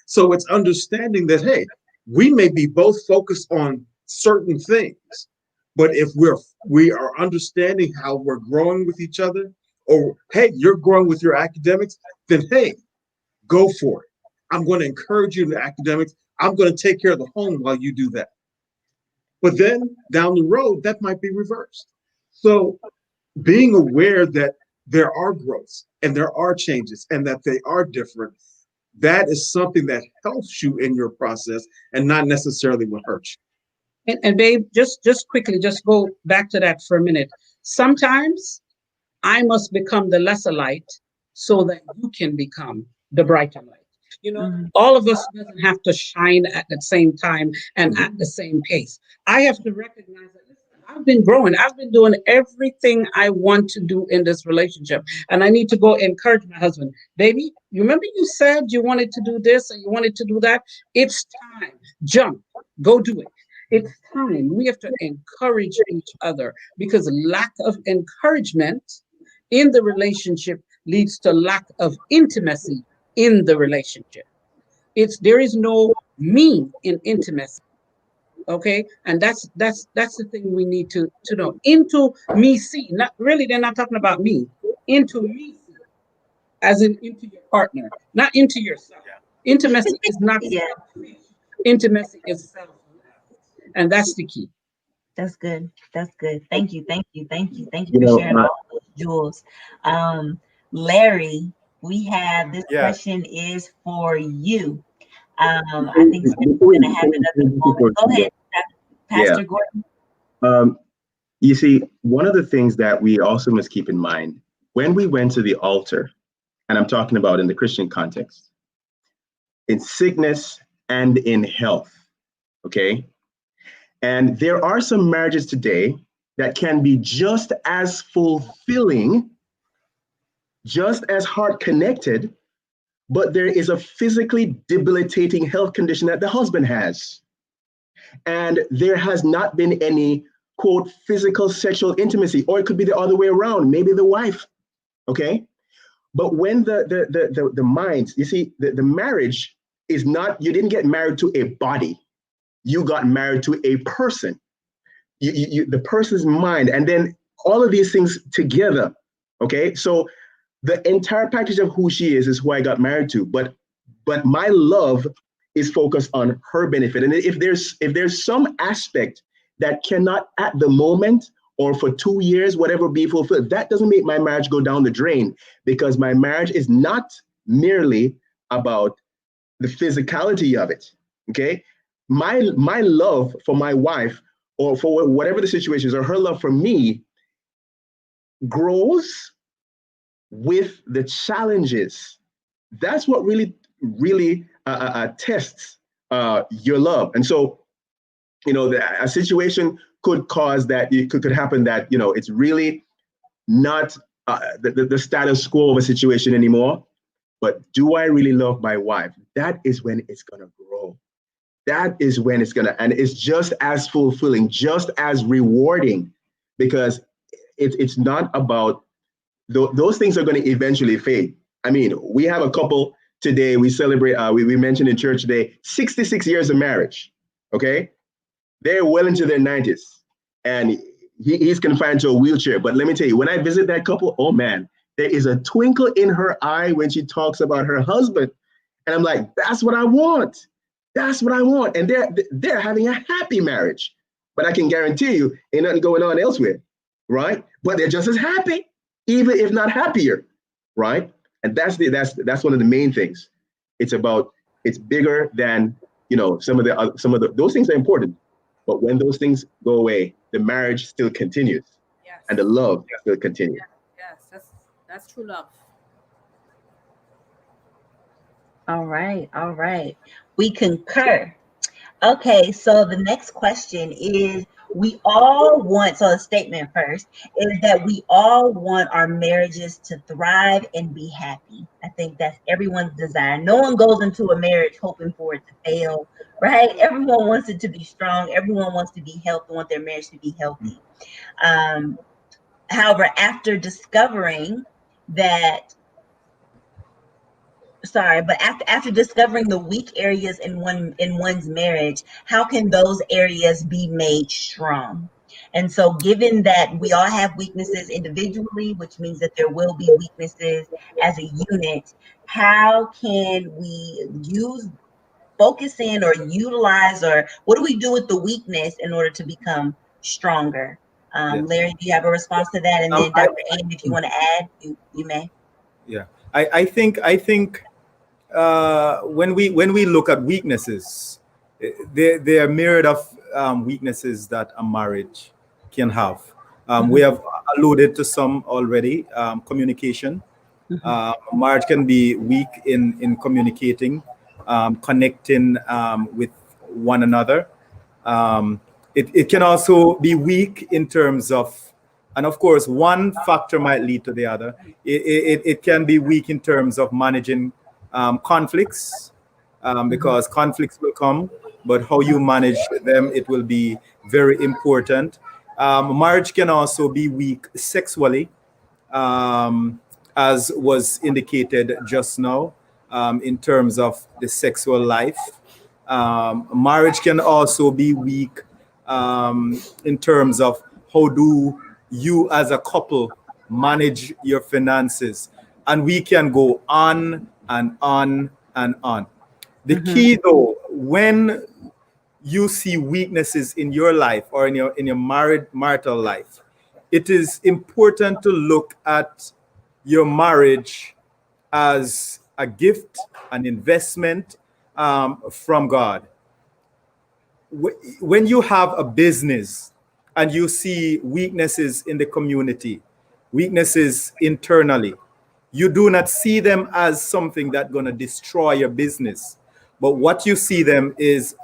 [SPEAKER 5] So it's understanding that, hey, we may be both focused on certain things, but if we are understanding how we're growing with each other, or hey, you're growing with your academics, then hey, go for it. I'm going to encourage you in the academics. I'm going to take care of the home while you do that. But then down the road, that might be reversed. So being aware that there are growths and there are changes and that they are different, that is something that helps you in your process and not necessarily what hurts
[SPEAKER 6] you. And babe, just quickly, just go back to that for a minute. Sometimes I must become the lesser light so that you can become the brighter light. All of us doesn't have to shine at the same time and at the same pace. I have to recognize that, listen, I've been growing. I've been doing everything I want to do in this relationship. And I need to go encourage my husband. Baby, you remember you said you wanted to do this and you wanted to do that? It's time. Jump. Go do it. It's time. We have to encourage each other, because lack of encouragement in the relationship leads to lack of intimacy in the relationship. There is no me in intimacy. Okay, and that's the thing we need to know. Into me see, not really, they're not talking about me. Into me see, as in into your partner, not into yourself. Intimacy is not selfish. Intimacy is self, and that's the key.
[SPEAKER 2] That's good. Thank you for sharing all those jewels. Larry, we have this question is for you. I think we're going to have another moment. Go ahead, Pastor Gordon.
[SPEAKER 8] You see, one of the things that we also must keep in mind when we went to the altar, and I'm talking about in the Christian context, in sickness and in health, okay? And there are some marriages today that can be just as fulfilling, just as heart connected, but there is a physically debilitating health condition that the husband has. And there has not been any, quote, physical sexual intimacy, or it could be the other way around, maybe the wife, okay? But when the minds, you see, the marriage is not, you didn't get married to a body, you got married to a person, the person's mind, and then all of these things together, okay? So the entire package of who she is who I got married to, but my love is focused on her benefit. And if there's some aspect that cannot at the moment or for 2 years, whatever, be fulfilled, that doesn't make my marriage go down the drain, because my marriage is not merely about the physicality of it, okay? My love for my wife, or for whatever the situation is, or her love for me, grows with the challenges. That's what really tests your love. And so, a situation could cause that, it could happen that, it's really not the status quo of a situation anymore. But do I really love my wife? That is when it's going to grow. that is when it's gonna, and it's just as fulfilling, just as rewarding, because it's not about those things are going to eventually fade. I mean, we have a couple today. We celebrate. We mentioned in church today 66 years of marriage. Okay, they're well into their 90s, and he's confined to a wheelchair. But let me tell you, when I visit that couple, oh man, there is a twinkle in her eye when she talks about her husband, and I'm like, that's what I want. That's what I want. And they're having a happy marriage. But I can guarantee you, ain't nothing going on elsewhere, right? But they're just as happy, even if not happier, right? And that's one of the main things. It's bigger than, some of the those things are important. But when those things go away, the marriage still continues,
[SPEAKER 9] Yes.
[SPEAKER 8] and the love still continues.
[SPEAKER 9] Yes, that's true love.
[SPEAKER 2] All right. We concur. Okay, so the next question is, we all want, so the statement first is that we all want our marriages to thrive and be happy. I think that's everyone's desire. No one goes into a marriage hoping for it to fail, right? Everyone wants it to be strong. Everyone wants to be healthy, want their marriage to be healthy. However, after discovering that, after discovering the weak areas in one's marriage, how can those areas be made strong? And so, given that we all have weaknesses individually, which means that there will be weaknesses as a unit, how can we focus in or utilize, or what do we do with the weakness in order to become stronger? Larry, do you have a response to that? And then Dr. Aim, if you want to add, you may.
[SPEAKER 1] Yeah, I think when we look at weaknesses, they are myriad of weaknesses that a marriage can have. We have alluded to some already. Communication. Marriage can be weak in communicating, connecting with one another. It can also be weak in terms of, and of course, one factor might lead to the other. It can be weak in terms of managing conflicts, because conflicts will come, but how you manage them, it will be very important. Marriage can also be weak sexually, as was indicated just now, in terms of the sexual life. Marriage can also be weak in terms of how do you as a couple manage your finances. And we can go on and on and on. The key though, when you see weaknesses in your life or in your marital life, it is important to look at your marriage as a gift, an investment from God. When you have a business and you see weaknesses in the community, weaknesses internally, you do not see them as something that's going to destroy your business. But what you see them is,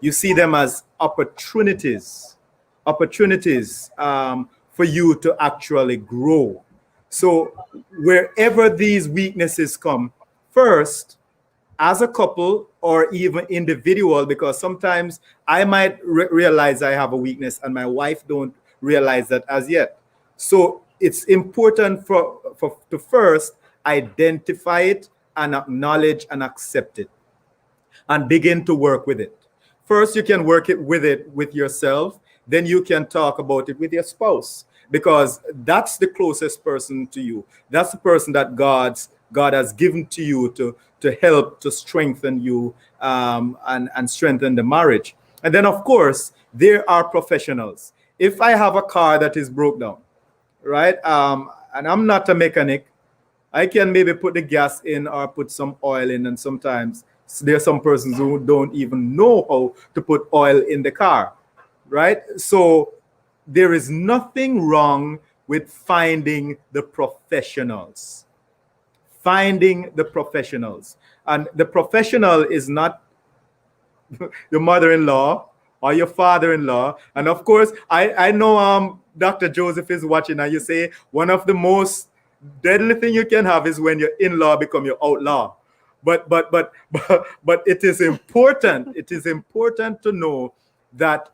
[SPEAKER 1] you see them as opportunities for you to actually grow. So wherever these weaknesses come, first, as a couple or even individual, because sometimes I might realize I have a weakness and my wife don't realize that as yet. So it's important to first identify it and acknowledge and accept it and begin to work with it. First, you can work with it with yourself. Then you can talk about it with your spouse, because that's the closest person to you. That's the person that God has given to you to help to strengthen you and strengthen the marriage. And then, of course, there are professionals. If I have a car that is broke down, right, and I'm not a mechanic, I can maybe put the gas in or put some oil in, and sometimes there are some persons who don't even know how to put oil in the car, right? So there is nothing wrong with finding the professionals. Finding the professionals. And the professional is not your mother-in-law or your father-in-law. And of course, I know Dr. Joseph is watching, and you say one of the most deadly thing you can have is when your in-law become your outlaw. but it is important. It is important to know that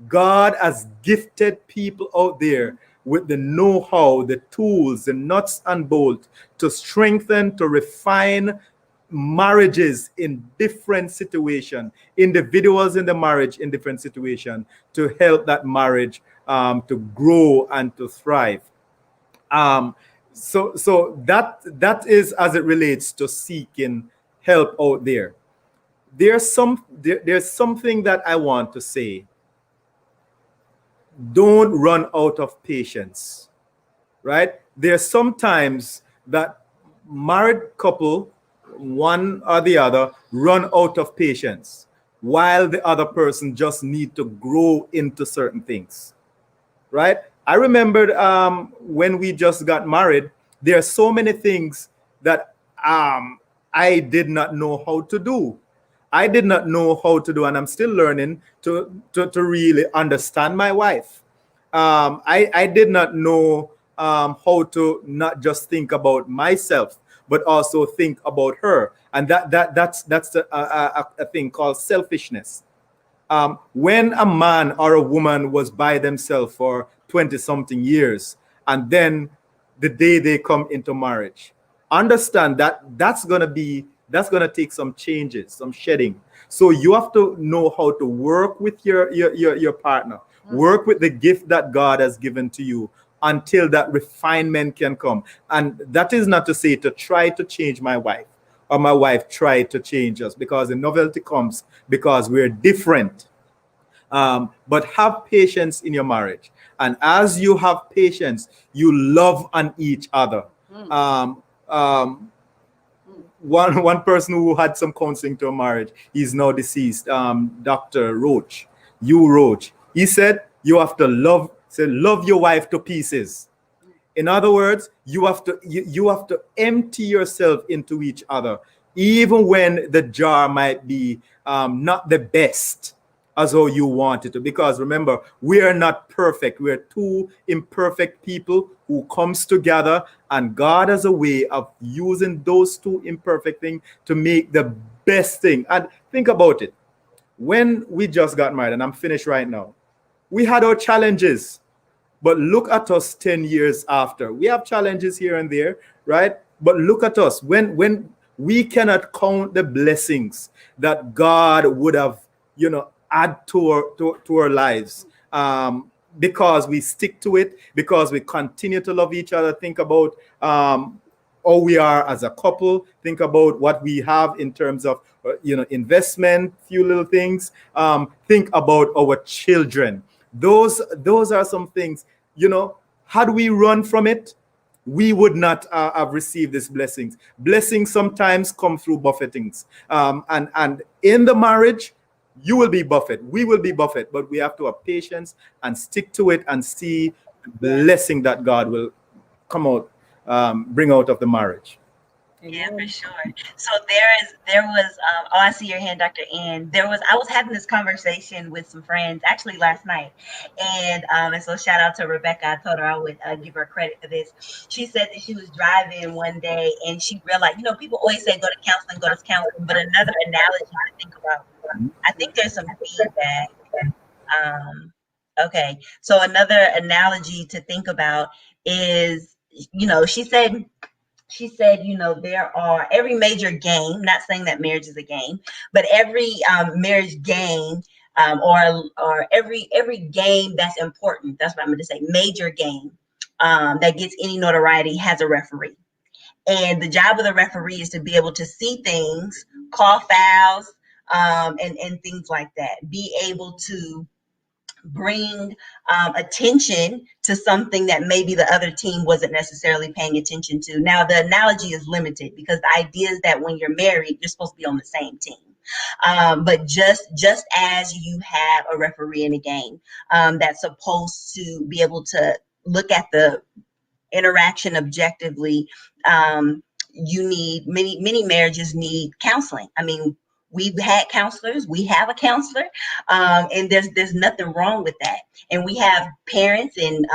[SPEAKER 1] God has gifted people out there with the know-how, the tools, the nuts and bolts to strengthen, to refine marriages in different situations, individuals in the marriage in different situations, to help that marriage to grow and to thrive. So that is as it relates to seeking help out there. There's something that I want to say. Don't run out of patience, right? There's sometimes that married couple, one or the other, run out of patience while the other person just need to grow into certain things, right? I remembered when we just got married, there are so many things that I did not know how to do. I did not know how to do, and I'm still learning to really understand my wife. I did not know how to not just think about myself, but also think about her, and that's a thing called selfishness. When a man or a woman was by themselves for 20-something years, and then the day they come into marriage, understand that that's gonna take some changes, some shedding. So you have to know how to work with your partner, work with the gift that God has given to you until that refinement can come. And that is not to say to try to change my wife or my wife try to change us, because the novelty comes because we're different. But have patience in your marriage, and as you have patience, you love on each other. One person who had some counseling to a marriage, he's now deceased, Dr. Roach, Hugh Roach. He said you have to love your wife to pieces. In other words, you have to empty yourself into each other, even when the jar might be not the best as how you want it to. Because remember, we are not perfect. We are two imperfect people who comes together, and God has a way of using those two imperfect things to make the best thing. And think about it. When we just got married, and I'm finished right now, we had our challenges. But look at us 10 years after. We have challenges here and there, right? But look at us. When we cannot count the blessings that God would have, add to our lives, because we stick to it, because we continue to love each other. Think about how we are as a couple. Think about what we have in terms of investment, few little things. Think about our children. Those are some things, had we run from it, we would not have received these blessings. Blessings sometimes come through buffetings. And in the marriage, you will be buffeted. We will be buffeted, but we have to have patience and stick to it and see the blessing that God will come out, bring out of the marriage.
[SPEAKER 2] Yeah, for sure. So there was I see your hand, Dr. Ann. I was having this conversation with some friends actually last night, and so shout out to Rebecca. I told her I would give her credit for this. She said that she was driving one day and she realized, people always say go to counseling, but another analogy to think about. I think there's some feedback. Okay, so another analogy to think about is, she said, there are every major game, not saying that marriage is a game, but every marriage game or every game that's important, that's what I'm going to say, major game that gets any notoriety has a referee. And the job of the referee is to be able to see things, call fouls, and things like that. Be able to bring attention to something that maybe the other team wasn't necessarily paying attention to. Now, the analogy is limited because the idea is that when you're married, you're supposed to be on the same team. But just as you have a referee in a game that's supposed to be able to look at the interaction objectively, you need many marriages need counseling. I mean, we've had counselors, we have a counselor, and there's nothing wrong with that. And we have parents and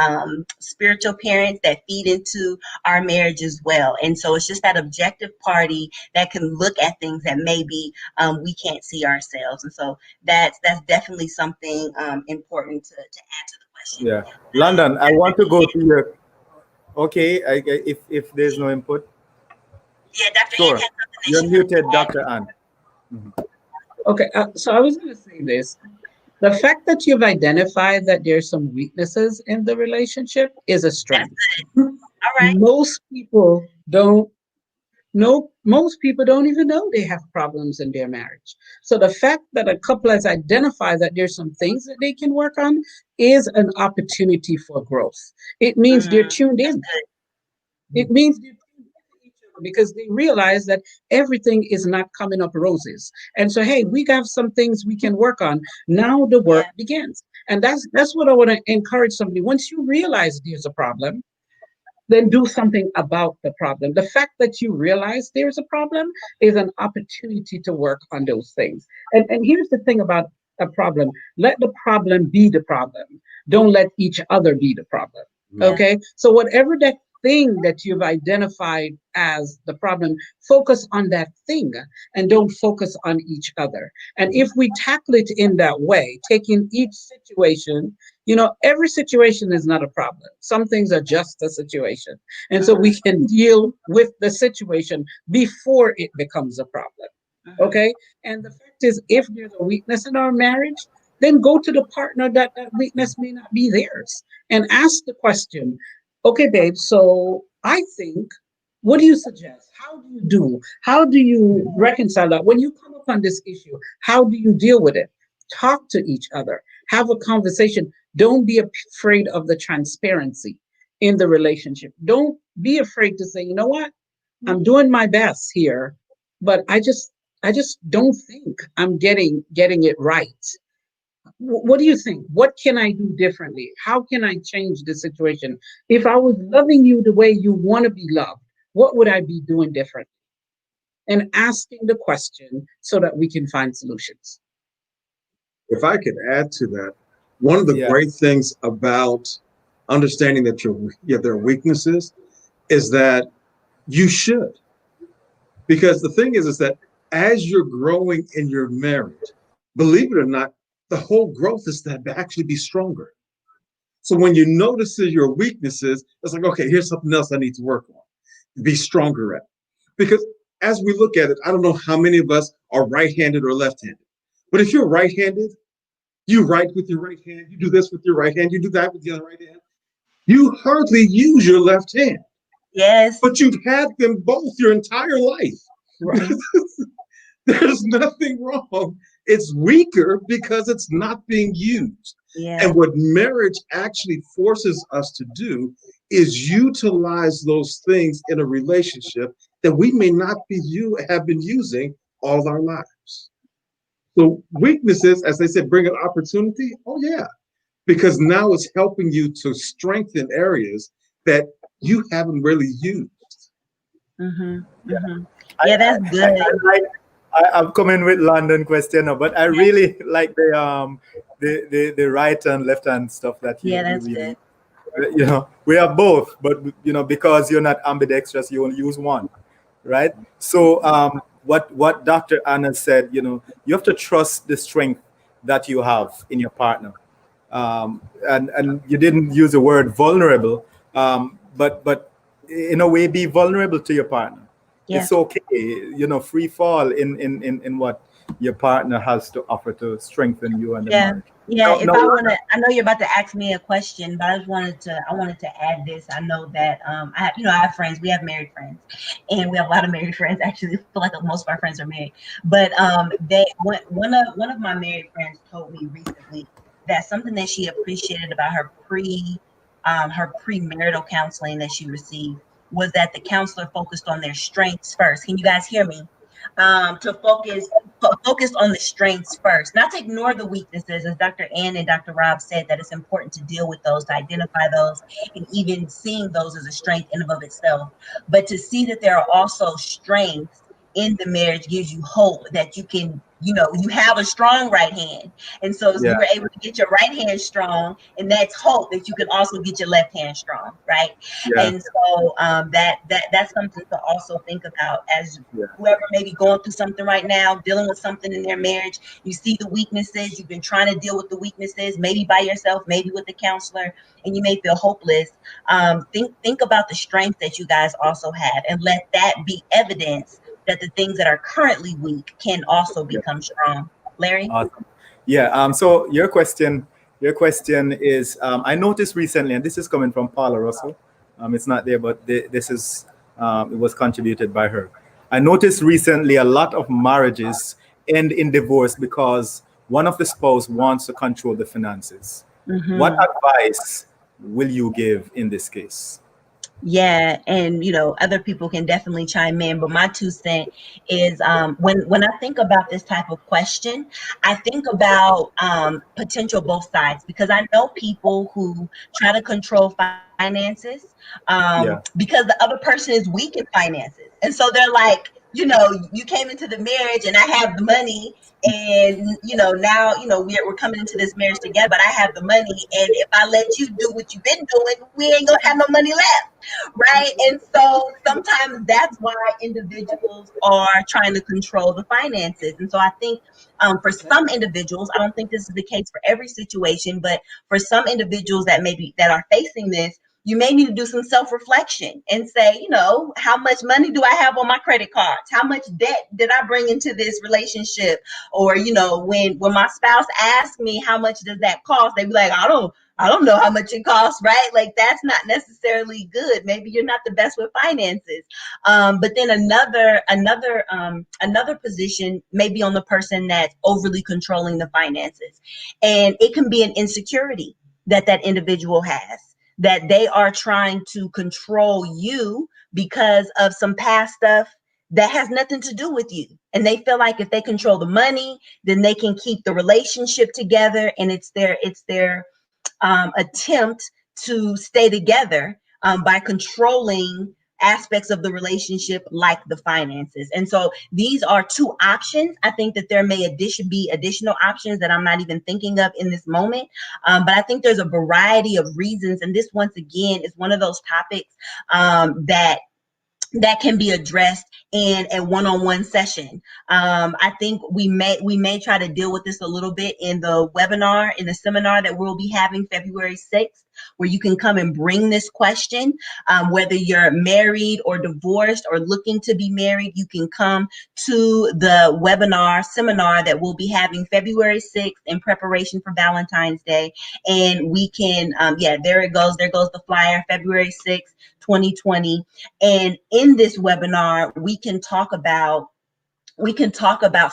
[SPEAKER 2] spiritual parents that feed into our marriage as well. And so it's just that objective party that can look at things that maybe we can't see ourselves. And so that's definitely something important to add to the question.
[SPEAKER 1] Yeah, London, I want to go to your. Okay, if there's no input.
[SPEAKER 2] Yeah, Dr.
[SPEAKER 1] Sure.
[SPEAKER 2] Ann has something that
[SPEAKER 1] You're
[SPEAKER 2] she
[SPEAKER 1] muted,
[SPEAKER 2] wants to add.
[SPEAKER 1] Dr. Ann.
[SPEAKER 6] Okay, so I was going to say this. The fact that you've identified that there's some weaknesses in the relationship is a strength.
[SPEAKER 2] All right.
[SPEAKER 6] Most people don't even know they have problems in their marriage. So the fact that a couple has identified that there's some things that they can work on is an opportunity for growth. It means they're tuned in. It means they're tuned into each other because they realize that everything is not coming up roses. And so, hey, we got some things we can work on. Now the work begins. And that's what I want to encourage somebody. Once you realize there's a problem, then do something about the problem. The fact that you realize there's a problem is an opportunity to work on those things. And here's the thing about a problem. Let the problem be the problem. Don't let each other be the problem. Okay? So whatever that thing that you've identified as the problem, focus on that thing and don't focus on each other. And if we tackle it in that way, taking each situation, every situation is not a problem. Some things are just a situation. And so we can deal with the situation before it becomes a problem. Okay? And the fact is, if there's a weakness in our marriage, then go to the partner that weakness may not be theirs and ask the question, okay, babe, so I think, what do you suggest? How do you reconcile that? When you come upon this issue, how do you deal with it? Talk to each other. Have a conversation. Don't be afraid of the transparency in the relationship. Don't be afraid to say, you know what? I'm doing my best here, but I just don't think I'm getting it right. What do you think? What can I do differently? How can I change the situation? If I was loving you the way you want to be loved, what would I be doing differently? And asking the question so that we can find solutions.
[SPEAKER 5] If I could add to that, one of the great things about understanding that there are weaknesses is that you should. Because the thing is that as you're growing in your marriage, believe it or not, the whole growth is to actually be stronger. So when you notice your weaknesses, it's like, okay, here's something else I need to work on, be stronger at. Because as we look at it, I don't know how many of us are right-handed or left-handed. But if you're right-handed, you write with your right hand, you do this with your right hand, you do that with the other right hand. You hardly use your left hand.
[SPEAKER 2] Yes.
[SPEAKER 5] But you've had them both your entire life. Right. There's nothing wrong. It's weaker because it's not being used.
[SPEAKER 2] Yeah.
[SPEAKER 5] And what marriage actually forces us to do is utilize those things in a relationship that we may not have been using all our lives. So weaknesses, as they said, bring an opportunity. Oh yeah, because now it's helping you to strengthen areas that you haven't really used.
[SPEAKER 2] Yeah, that's good.
[SPEAKER 1] I'm coming with London question now, but I really like the right and left hand stuff that you.
[SPEAKER 2] Yeah, that's good.
[SPEAKER 1] We are both, but because you're not ambidextrous, you only use one, right? So what Dr. Anna said, you have to trust the strength that you have in your partner, and you didn't use the word vulnerable, but in a way, be vulnerable to your partner. Yeah. It's okay, free fall in what your partner has to offer to strengthen you and the marriage.
[SPEAKER 2] Yeah, I know you're about to ask me a question, but I wanted to add this. I know that I have friends. We have married friends, and we have a lot of married friends. Actually, I feel like most of our friends are married. But one of my married friends told me recently that something that she appreciated about her premarital counseling that she received was that the counselor focused on their strengths first. Can you guys hear me? To focus on the strengths first, not to ignore the weaknesses, as Dr. Ann and Dr. Rob said, that it's important to deal with those, to identify those, and even seeing those as a strength in and of itself. But to see that there are also strengths in the marriage gives you hope that you can you have a strong right hand, and so you were able to get your right hand strong, and that's hope that you can also get your left hand strong, right? And so that's something to also think about as whoever may be going through something right now, dealing with something in their marriage. You see the weaknesses, you've been trying to deal with the weaknesses, maybe by yourself, maybe with a counselor, and you may feel hopeless. Think about the strength that you guys also have, and let that be evidence that the things that are currently weak can also become strong. Larry?
[SPEAKER 1] Awesome. Yeah. So your question is, I noticed recently, and this is coming from Paula Russell. It's not there, but this is it was contributed by her. I noticed recently a lot of marriages end in divorce because one of the spouse wants to control the finances. What advice will you give in this case?
[SPEAKER 2] Yeah, and other people can definitely chime in, but my 2 cents is when I think about this type of question, I think about potential both sides, because I know people who try to control finances because the other person is weak in finances, and so they're like, you came into the marriage and I have the money, and now we're coming into this marriage together, but I have the money, and if I let you do what you've been doing, we ain't gonna have no money left, right? And so sometimes that's why individuals are trying to control the finances. And so I think for some individuals, I don't think this is the case for every situation, but for some individuals that are facing this, you may need to do some self-reflection and say, how much money do I have on my credit cards? How much debt did I bring into this relationship? Or, when my spouse asks me how much does that cost, they be like, I don't know how much it costs, right? Like, that's not necessarily good. Maybe you're not the best with finances. But then another position may be on the person that's overly controlling the finances. And it can be an insecurity that individual has, that they are trying to control you because of some past stuff that has nothing to do with you. And they feel like if they control the money, then they can keep the relationship together. And it's their attempt to stay together by controlling aspects of the relationship, like the finances. And so these are 2 options. I think that there may be additional options that I'm not even thinking of in this moment. But I think there's a variety of reasons. And this, once again, is one of those topics that can be addressed in a one-on-one session. I think we may try to deal with this a little bit in the seminar that we'll be having February 6th, where you can come and bring this question. Whether you're married or divorced or looking to be married, you can come to the seminar that we'll be having February 6th in preparation for Valentine's Day. And we can, there it goes. There goes the flyer, February 6th, 2020. And in this webinar, we can talk about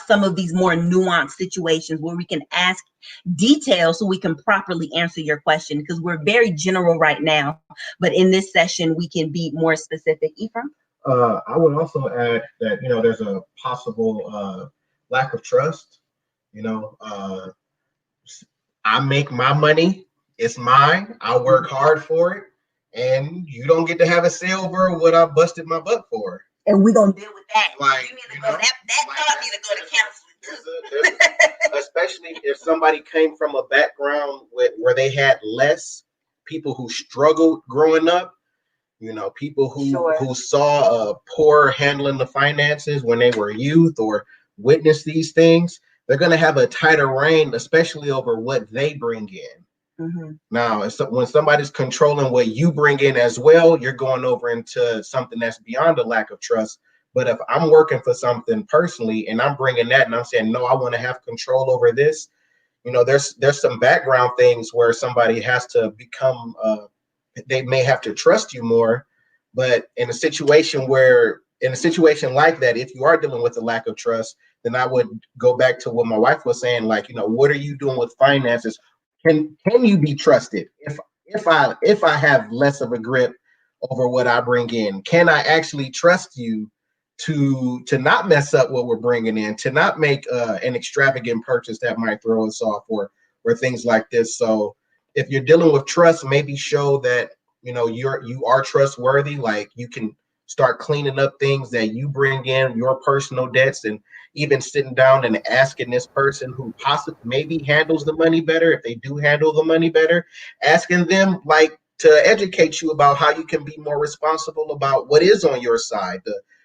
[SPEAKER 2] some of these more nuanced situations where we can ask details so we can properly answer your question, because we're very general right now. But in this session, we can be more specific. Ephraim?
[SPEAKER 7] I would also add that, there's a possible lack of trust. I make my money. It's mine. I work hard for it. And you don't get to have a say over what I busted my butt for.
[SPEAKER 2] And we're going to deal with that.
[SPEAKER 7] Like,
[SPEAKER 2] you need to go. That thought need to go to counseling too.
[SPEAKER 7] Especially if somebody came from a background where they had less, people who struggled growing up, people who saw poor handling the finances when they were youth or witnessed these things, they're going to have a tighter rein, especially over what they bring in. Now, when somebody's controlling what you bring in as well, you're going over into something that's beyond a lack of trust. But if I'm working for something personally and I'm bringing that and I'm saying, no, I want to have control over this, there's some background things where somebody has to become, they may have to trust you more. But in a situation like that, if you are dealing with a lack of trust, then I would go back to what my wife was saying, like, what are you doing with finances? Can you be trusted? If I have less of a grip over what I bring in, can I actually trust you to not mess up what we're bringing in, to not make an extravagant purchase that might throw us off, or things like this? So if you're dealing with trust, maybe show that you are trustworthy. Like, you can start cleaning up things that you bring in, your personal debts, and even sitting down and asking this person who possibly maybe handles the money better, if they do handle the money better, asking them like to educate you about how you can be more responsible about what is on your side,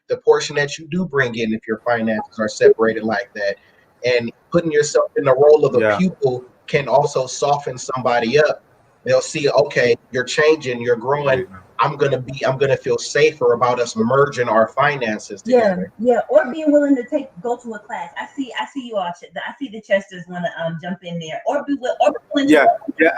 [SPEAKER 7] the portion that you do bring in if your finances are separated like that. And putting yourself in the role of a pupil can also soften somebody up. They'll see, okay, you're changing, you're growing. I'm gonna feel safer about us merging our finances together.
[SPEAKER 2] Yeah, or being willing to go to a class. I see you all. I see the Chesters want to jump in there, or be willing.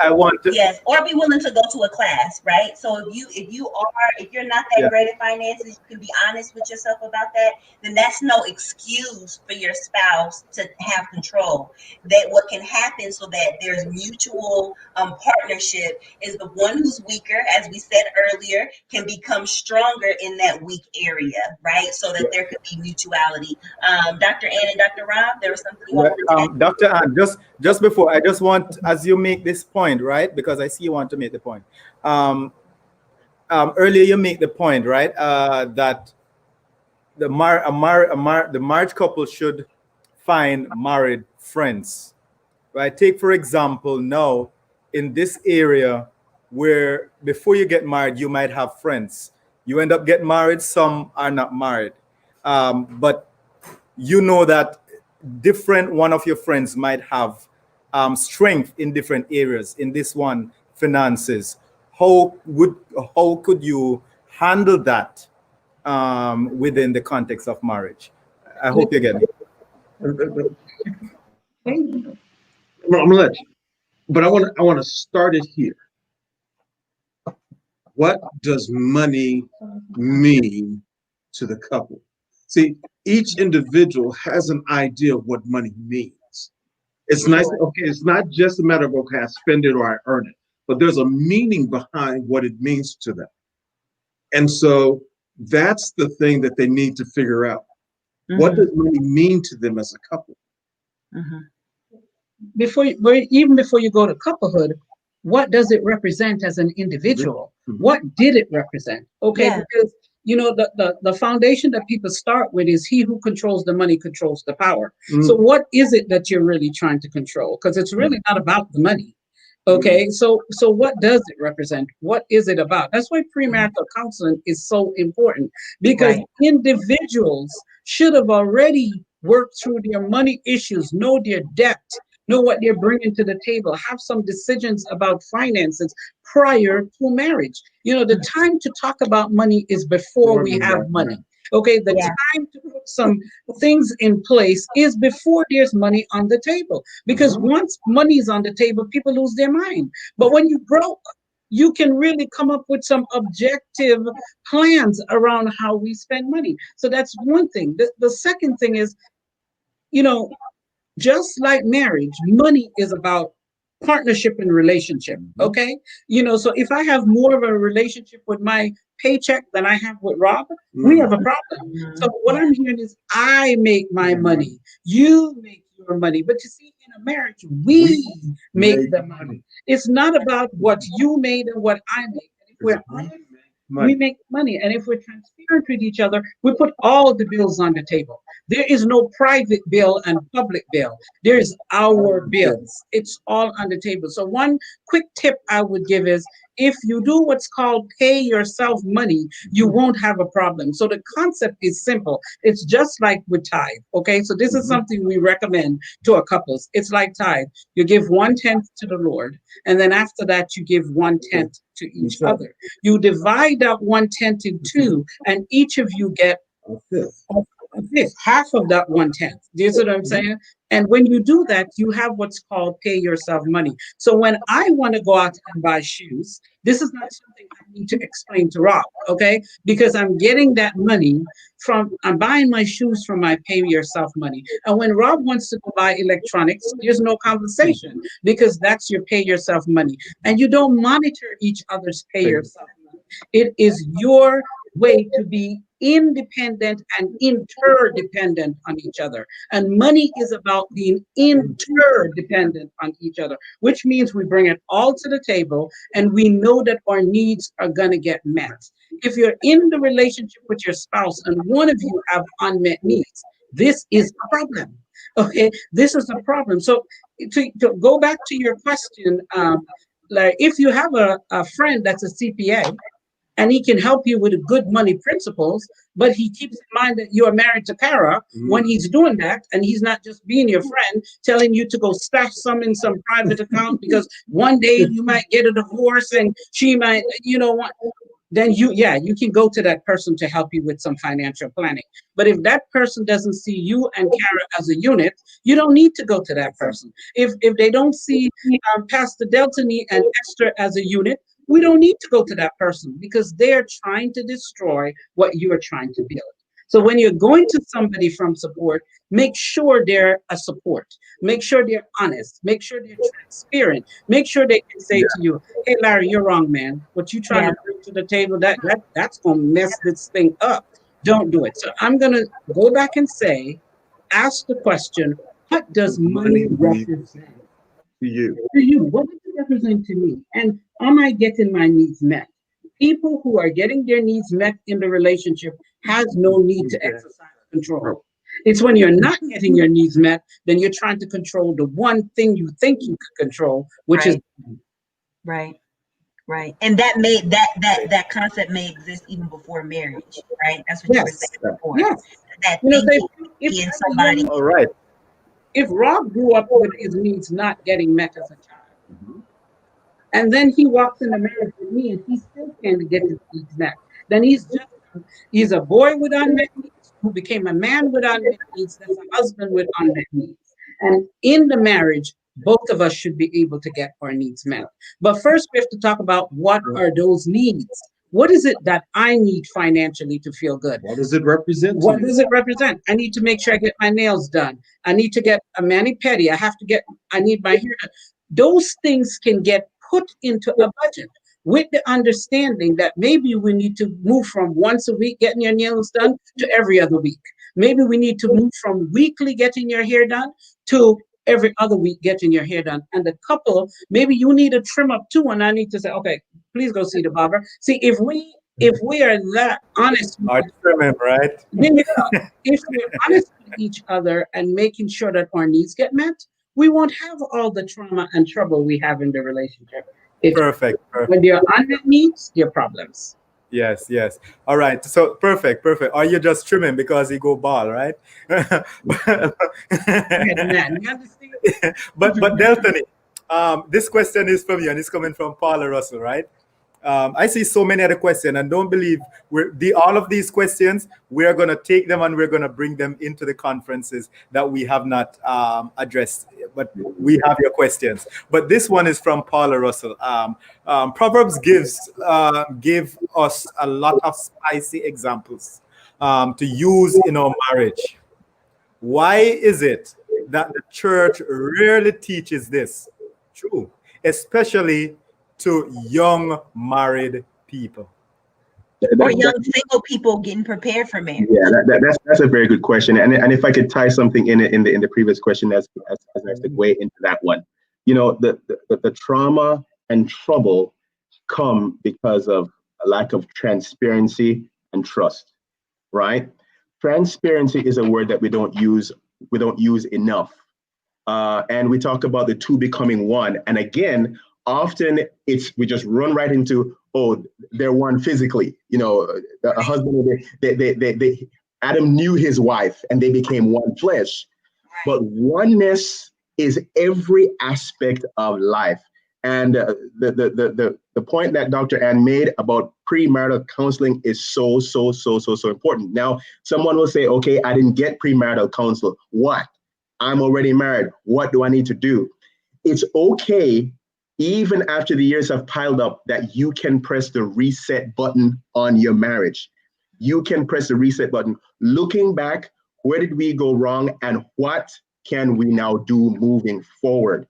[SPEAKER 1] I want to.
[SPEAKER 2] Yes, or be willing to go to a class, right? So if you're not that great at finances, you can be honest with yourself about that. Then that's no excuse for your spouse to have control. That what can happen so that there's mutual partnership is the one who's weaker, as we said earlier, can become stronger in that weak area, right? So that there could be mutuality. Dr. Ann and Dr. Rob, there was something you wanted to add?
[SPEAKER 1] Dr. Ann, just before, I just want, as you make this point, right? Because I see you want to make the point. Earlier you make the point, right? That the marriage couple should find married friends, right? Take, for example, now in this area where before you get married, you might have friends. You end up getting married, some are not married. But you know that different one of your friends might have strength in different areas. In this one, finances. How could you handle that within the context of marriage? I hope you get it.
[SPEAKER 5] I'm gonna let you, but I want to start it here. What does money mean to the couple? See, each individual has an idea of what money means. It's nice, okay, it's not just a matter of, okay, I spend it or I earn it, but there's a meaning behind what it means to them. And so that's the thing that they need to figure out. Mm-hmm. What does money mean to them as a couple?
[SPEAKER 6] Mm-hmm. Even before you go to couplehood, what does it represent as an individual? Mm-hmm. What did it represent? Okay, because you know the foundation that people start with is he who controls the money controls the power. Mm-hmm. So what is it that you're really trying to control? Because it's really not about the money. Okay, so what does it represent? What is it about? That's why premarital counseling is so important, because individuals should have already worked through their money issues, know their debt, know what they're bringing to the table, have some decisions about finances prior to marriage. You know, the time to talk about money is before we have money. Okay, the time to put some things in place is before there's money on the table. Because once money is on the table, people lose their mind. But when you broke, you can really come up with some objective plans around how we spend money. So that's one thing. The second thing is, you know, just like marriage, money is about partnership and relationship. Okay. You know, so if I have more of a relationship with my paycheck than I have with Rob, we have a problem. So what I'm hearing is I make my money, you make your money. But you see, in a marriage, we make the money. It's not about what you made and what I make. If we're honest, we make money. And if we're transparent with each other, we put all the bills on the table. There is no private bill and public bill. There is our bills. It's all on the table. So one quick tip I would give is, if you do what's called pay yourself money, you won't have a problem. So the concept is simple. It's just like with tithe. Okay, so this is something we recommend to our couples. It's like tithe. You give 1/10 to the Lord, and then after that, you give 1/10 to each other. You divide that 1/10 in two, and each of you get a fifth, half of that 1/10. Do you see what I'm saying? And when you do that, you have what's called pay yourself money. So when I want to go out and buy shoes, this is not something I need to explain to Rob, okay? Because I'm getting that money I'm buying my shoes from my pay yourself money. And when Rob wants to go buy electronics, there's no conversation, because that's your pay yourself money. And you don't monitor each other's pay yourself money. It is your way to be independent and interdependent on each other. And money is about being interdependent on each other, which means we bring it all to the table and we know that our needs are going to get met. If you're in the relationship with your spouse and one of you have unmet needs, this is a problem. Okay, this is a problem. So to go back to your question, like if you have a friend that's a CPA and he can help you with good money principles, but he keeps in mind that you are married to Schkara when he's doing that, and he's not just being your friend, telling you to go stash some in some private account because one day you might get a divorce and she might, then you can go to that person to help you with some financial planning. But if that person doesn't see you and Schkara as a unit, you don't need to go to that person. If they don't see Pastor Delthony and Ester as a unit, we don't need to go to that person because they're trying to destroy what you are trying to build. So when you're going to somebody from support, make sure they're a support. Make sure they're honest. Make sure they're transparent. Make sure they can say to you, hey, Larry, you're wrong, man. What you trying to bring to the table, that's going to mess this thing up. Don't do it. So I'm going to go back and say, ask the question, what does money represent
[SPEAKER 5] to you?
[SPEAKER 6] To you, what does it represent to me? And am I getting my needs met? People who are getting their needs met in the relationship has no need to exercise control. It's when you're not getting your needs met, then you're trying to control the one thing you think you could control, which is
[SPEAKER 2] right. And that concept may exist even before marriage, right? That's what you were saying before.
[SPEAKER 6] Yes.
[SPEAKER 2] That
[SPEAKER 6] if
[SPEAKER 2] somebody.
[SPEAKER 1] All right.
[SPEAKER 6] If Rob grew up with his needs not getting met as a child, and then he walks into marriage with me and he still can't get his needs met, then he's a boy with unmet needs who became a man with unmet needs, that's a husband with unmet needs. And in the marriage, both of us should be able to get our needs met. But first we have to talk about what are those needs. What is it that I need financially to feel good?
[SPEAKER 5] What does it represent?
[SPEAKER 6] What does it represent? I need to make sure I get my nails done. I need to get a mani-pedi. I need my hair done. Those things can get put into a budget with the understanding that maybe we need to move from once a week getting your nails done to every other week. Maybe we need to move from weekly getting your hair done to every other week getting your hair done. And the couple, maybe you need a trim up too, and I need to say, okay, please go see the barber. See, if we are that honest with
[SPEAKER 1] right?
[SPEAKER 6] If we're honest with each other and making sure that our needs get met, we won't have all the trauma and trouble we have in the relationship.
[SPEAKER 1] Perfect.
[SPEAKER 6] When there are unmet needs, there are problems.
[SPEAKER 1] Yes. All right. So perfect. Or you just trimming because he go bald, right? But Delthony, this question is from you, and it's coming from Paula Russell, right? I see so many other questions, and don't believe all of these questions, we're going to take them and we're going to bring them into the conferences that we have not addressed, but we have your questions. But this one is from Paula Russell. Proverbs give us a lot of spicy examples to use in our marriage. Why is it that the church rarely teaches this? True, especially to young married people.
[SPEAKER 2] Or young single people getting prepared for marriage.
[SPEAKER 8] Yeah, that's a very good question. And if I could tie something in the previous question as I segue into that one, the trauma and trouble come because of a lack of transparency and trust, right? Transparency is a word that we don't use enough. And we talk about the two becoming one. And again, often we just run right into, they're one physically. A husband, Adam knew his wife and they became one flesh. But oneness is every aspect of life. And the point that Dr. Ann made about premarital counseling is so important. Now, someone will say, okay, I didn't get premarital counsel. What? I'm already married. What do I need to do? It's okay, even after the years have piled up, that you can press the reset button on your marriage. You can press the reset button. Looking back, where did we go wrong and what can we now do moving forward?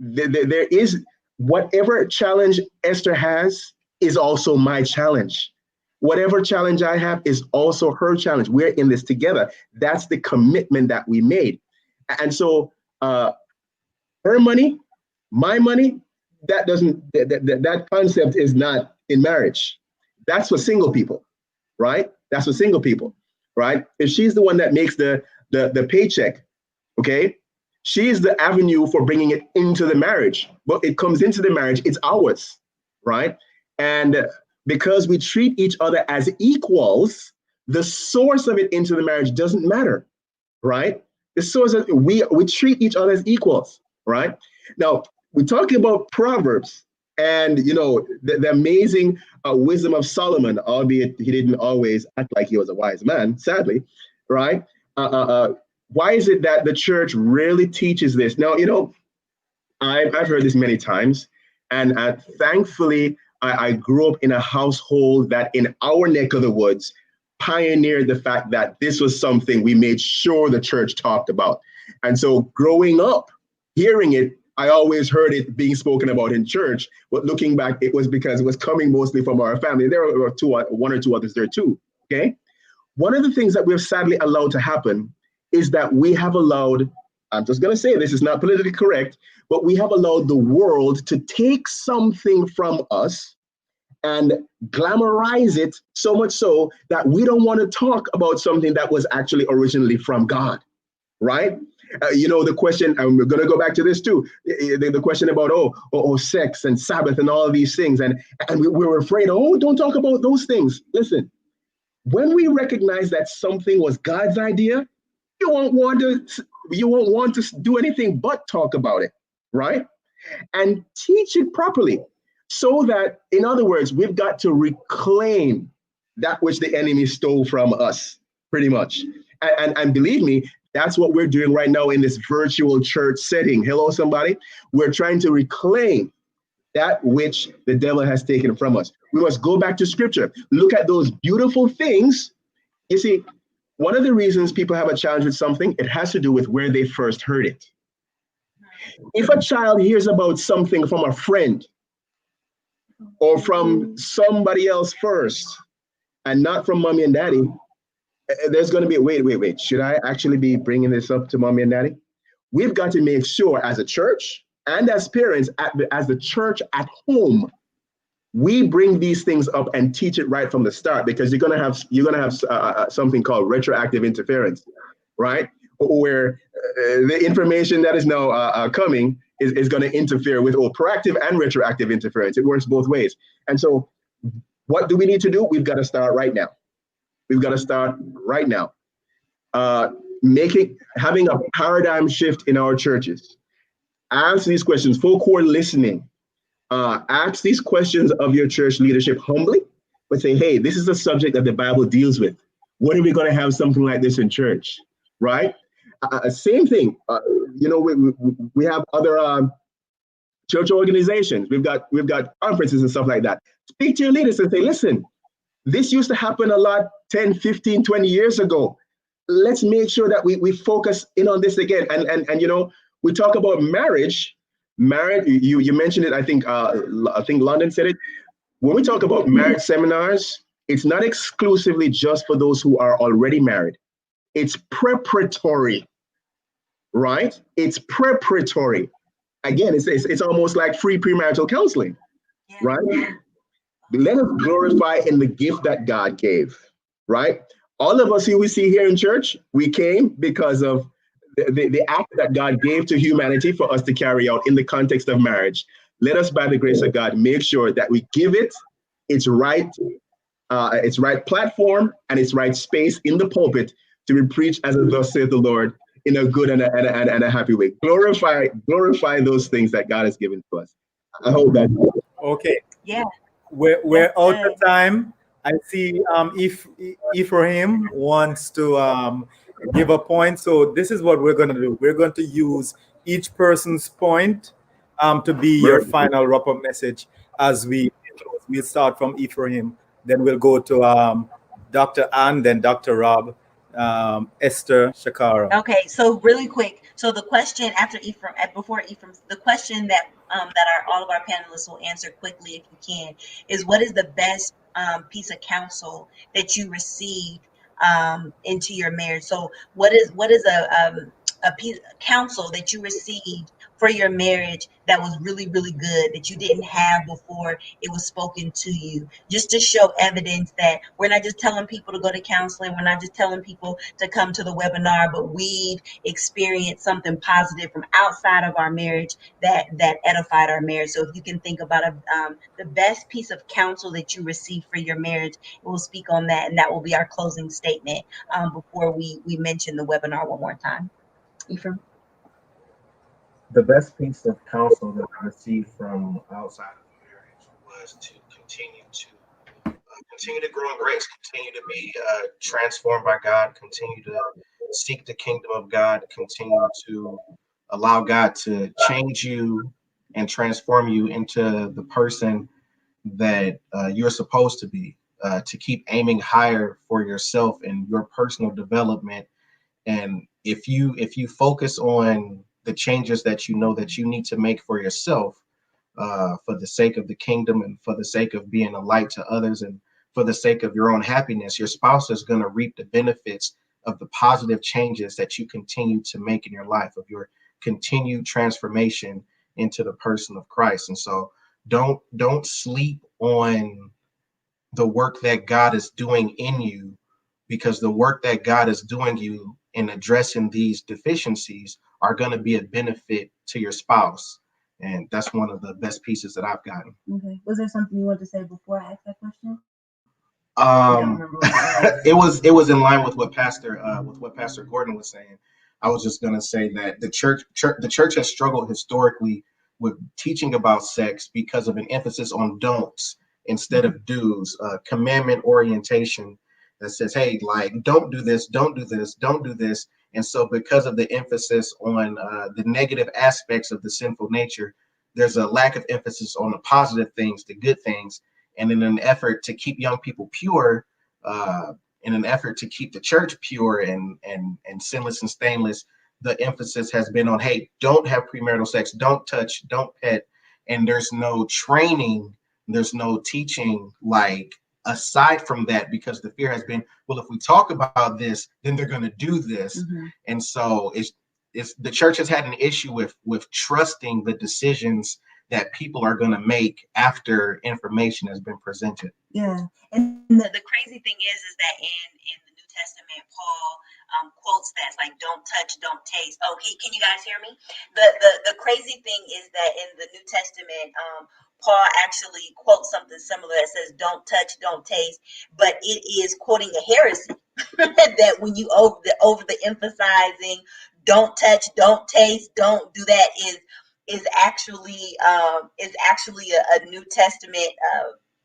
[SPEAKER 8] There is, whatever challenge Esther has is also my challenge. Whatever challenge I have is also her challenge. We're in this together. That's the commitment that we made. And so her money, my money, that concept is not in marriage. That's for single people, right? That's for single people, right? If she's the one that makes the paycheck, okay, she's the avenue for bringing it into the marriage. But it comes into the marriage, it's ours, right? And because we treat each other as equals, the source of it into the marriage doesn't matter, right? The source of we treat each other as equals, right? Now, we're talking about Proverbs and, you know, the amazing wisdom of Solomon, albeit he didn't always act like he was a wise man, sadly, right? Why is it that the church rarely teaches this? Now, you know, I've heard this many times, and thankfully, I grew up in a household that in our neck of the woods pioneered the fact that this was something we made sure the church talked about. And so growing up, hearing it, I always heard it being spoken about in church, but looking back, it was because it was coming mostly from our family. There were one or two others there too, okay? One of the things that we've sadly allowed to happen is that we have allowed, I'm just gonna say this is not politically correct, but we have allowed the world to take something from us and glamorize it so much so that we don't want to talk about something that was actually originally from God, right? You know, the question, and we're going to go back to this too, the question about, sex and Sabbath and all of these things. And we're afraid, don't talk about those things. Listen, when we recognize that something was God's idea, you won't want to do anything but talk about it, right? And teach it properly. So that, in other words, we've got to reclaim that which the enemy stole from us, pretty much. And believe me, that's what we're doing right now in this virtual church setting. Hello, somebody. We're trying to reclaim that which the devil has taken from us. We must go back to scripture. Look at those beautiful things. You see, one of the reasons people have a challenge with something, it has to do with where they first heard it. If a child hears about something from a friend, or from somebody else first, and not from mommy and daddy, there's going to be, wait, should I actually be bringing this up to mommy and daddy? We've got to make sure as a church and as parents, as the church at home, we bring these things up and teach it right from the start, because you're going to have something called retroactive interference, right? Where the information that is now coming is going to interfere with proactive and retroactive interference. It works both ways. And so what do we need to do? We've got to start right now. We've got to start right now. Having a paradigm shift in our churches. Ask these questions. Folk who are listening, ask these questions of your church leadership humbly, but say, hey, this is a subject that the Bible deals with. When are we going to have something like this in church, right? Same thing. We have other church organizations. We've got conferences and stuff like that. Speak to your leaders and say, listen, this used to happen a lot 10, 15, 20 years ago. Let's make sure that we focus in on this again. And you know, we talk about marriage. You mentioned it. I think London said it. When we talk about marriage seminars, it's not exclusively just for those who are already married. It's preparatory, right? It's preparatory. Again, it's almost like free premarital counseling, right? Let us glorify in the gift that God gave, right? All of us who we see here in church, we came because of the act that God gave to humanity for us to carry out in the context of marriage. Let us, by the grace of God, make sure that we give it its right platform and its right space in the pulpit to be preached as thus saith the Lord in a good and a happy way. Glorify those things that God has given to us. I hope that.
[SPEAKER 1] Okay.
[SPEAKER 2] Yeah.
[SPEAKER 1] We're out of time. I see if Ephraim wants to give a point. So this is what we're going to do. We're going to use each person's point to be your final wrap-up message as we close. We'll start from Ephraim, then we'll go to Dr. Ann, then Dr. Rob, Esther, Schkara.
[SPEAKER 2] Okay, so really quick. So the question before Ephraim, the question that all of our panelists will answer quickly if you can, is what is the best piece of counsel that you received into your marriage? So what is a piece of counsel that you received for your marriage that was really, really good, that you didn't have before it was spoken to you, just to show evidence that we're not just telling people to go to counseling, we're not just telling people to come to the webinar, but we've experienced something positive from outside of our marriage that edified our marriage. So if you can think about the best piece of counsel that you received for your marriage, we'll speak on that, and that will be our closing statement before we mention the webinar one more time. Ephraim?
[SPEAKER 7] The best piece of counsel that I received from outside of marriage was to continue to grow in grace, continue to be transformed by God, continue to seek the kingdom of God, continue to allow God to change you and transform you into the person that you're supposed to be, to keep aiming higher for yourself and your personal development. And if you focus on the changes that you know that you need to make for yourself, for the sake of the kingdom and for the sake of being a light to others and for the sake of your own happiness, your spouse is going to reap the benefits of the positive changes that you continue to make in your life, of your continued transformation into the person of Christ. And so don't sleep on the work that God is doing in you, because the work that God is doing you in addressing these deficiencies are going to be a benefit to your spouse. And that's one of the best pieces that I've gotten.
[SPEAKER 2] Okay. Was there something you wanted to say before I asked that question?
[SPEAKER 7] It was in line with what Pastor Gordon was saying. I was just going to say that the church has struggled historically with teaching about sex because of an emphasis on don'ts instead of do's, commandment orientation that says, hey, like, don't do this, don't do this, don't do this. And so because of the emphasis on the negative aspects of the sinful nature, there's a lack of emphasis on the positive things, the good things. And in an effort to keep young people pure, in an effort to keep the church pure and sinless and stainless, the emphasis has been on, hey, don't have premarital sex, don't touch, don't pet. And there's no training, there's no teaching, like, aside from that, because the fear has been, well, if we talk about this, then they're going to do this. Mm-hmm. And so it's the church has had an issue with trusting the decisions that people are going to make after information has been presented.
[SPEAKER 2] Yeah. And the crazy thing is that in the New Testament, Paul quotes that, like, don't touch, don't taste. Oh, can you guys hear me? The crazy thing is that in the New Testament, Paul actually quotes something similar that says, don't touch, don't taste, but it is quoting a heresy that when you over the emphasizing, don't touch, don't taste, don't do that is actually a New Testament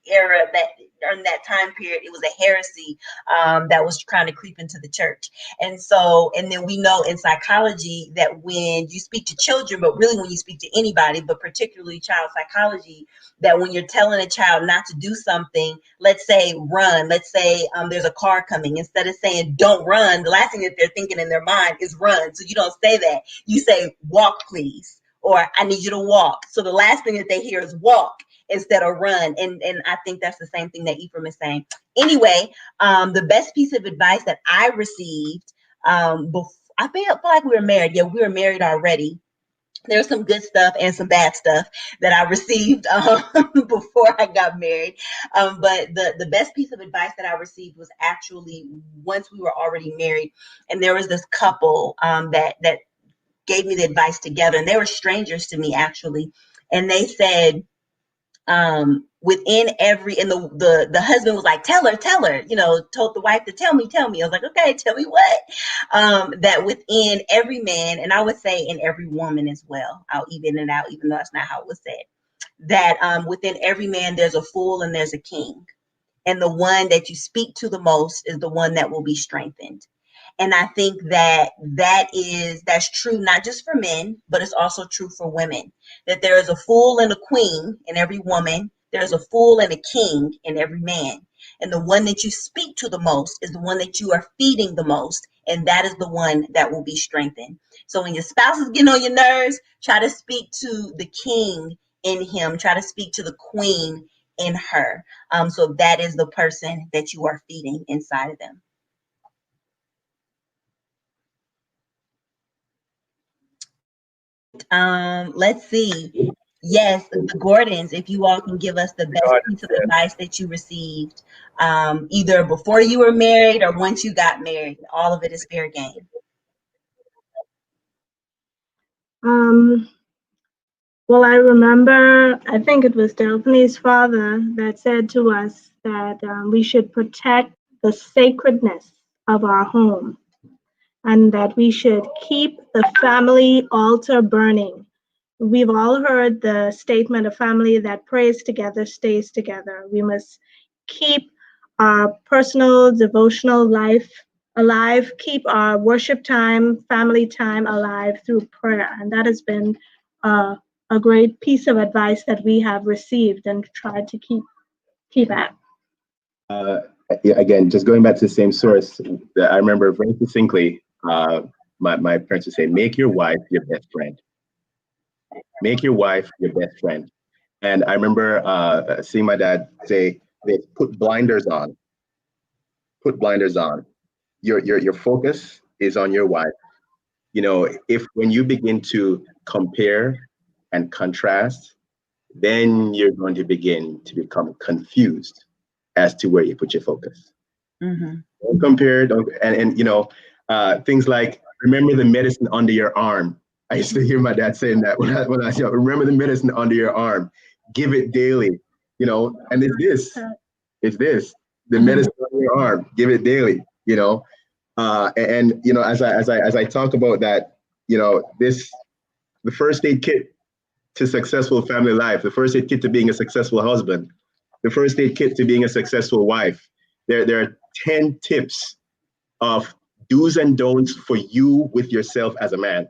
[SPEAKER 2] era that during that time period, it was a heresy that was trying to creep into the church. And then we know in psychology that when you speak to children, but really when you speak to anybody, but particularly child psychology, that when you're telling a child not to do something, let's say run, let's say there's a car coming, instead of saying don't run, the last thing that they're thinking in their mind is run. So you don't say that. You say walk, please, or I need you to walk. So the last thing that they hear is walk instead of run. And I think that's the same thing that Ephraim is saying. Anyway, the best piece of advice that I received, before, I feel like we were married. Yeah, we were married already. There's some good stuff and some bad stuff that I received before I got married. But the best piece of advice that I received was actually once we were already married. And there was this couple that gave me the advice together. And they were strangers to me, actually. And they said, within every, and the husband was like, tell her, told the wife to tell me. I was like, okay, tell me what? That within every man, and I would say in every woman as well, I'll even it out, even though that's not how it was said, that within every man, there's a fool and there's a king. And the one that you speak to the most is the one that will be strengthened. And I think that's true, not just for men, but it's also true for women, that there is a fool and a queen in every woman. There's a fool and a king in every man. And the one that you speak to the most is the one that you are feeding the most. And that is the one that will be strengthened. So when your spouse is getting on your nerves, try to speak to the king in him. Try to speak to the queen in her. So that is the person that you are feeding inside of them. Let's see. Yes, the Gordons, if you all can give us the best piece of advice that you received, either before you were married or once you got married. All of it is fair game.
[SPEAKER 4] Well, I remember, I think it was Delthony's father that said to us that we should protect the sacredness of our home and that we should keep the family altar burning. We've all heard the statement, a family that prays together stays together. We must keep our personal devotional life alive, keep our worship time, family time alive through prayer. And that has been a great piece of advice that we have received and tried to keep at.
[SPEAKER 8] Again, just going back to the same source, I remember very succinctly, my parents would say, make your wife your best friend. Make your wife your best friend. And I remember seeing my dad say, put blinders on. Put blinders on. Your focus is on your wife. You know, when you begin to compare and contrast, then you're going to begin to become confused as to where you put your focus.
[SPEAKER 2] Mm-hmm.
[SPEAKER 8] Don't compare, and you know, things like remember the medicine under your arm. I used to hear my dad saying that when I was young. Remember the medicine under your arm, give it daily. You know, and it's this, the medicine under your arm, give it daily. You know, and you know, as I talk about that, you know, the first aid kit to successful family life, the first aid kit to being a successful husband, the first aid kit to being a successful wife. There are 10 tips of do's and don'ts for you with yourself as a man,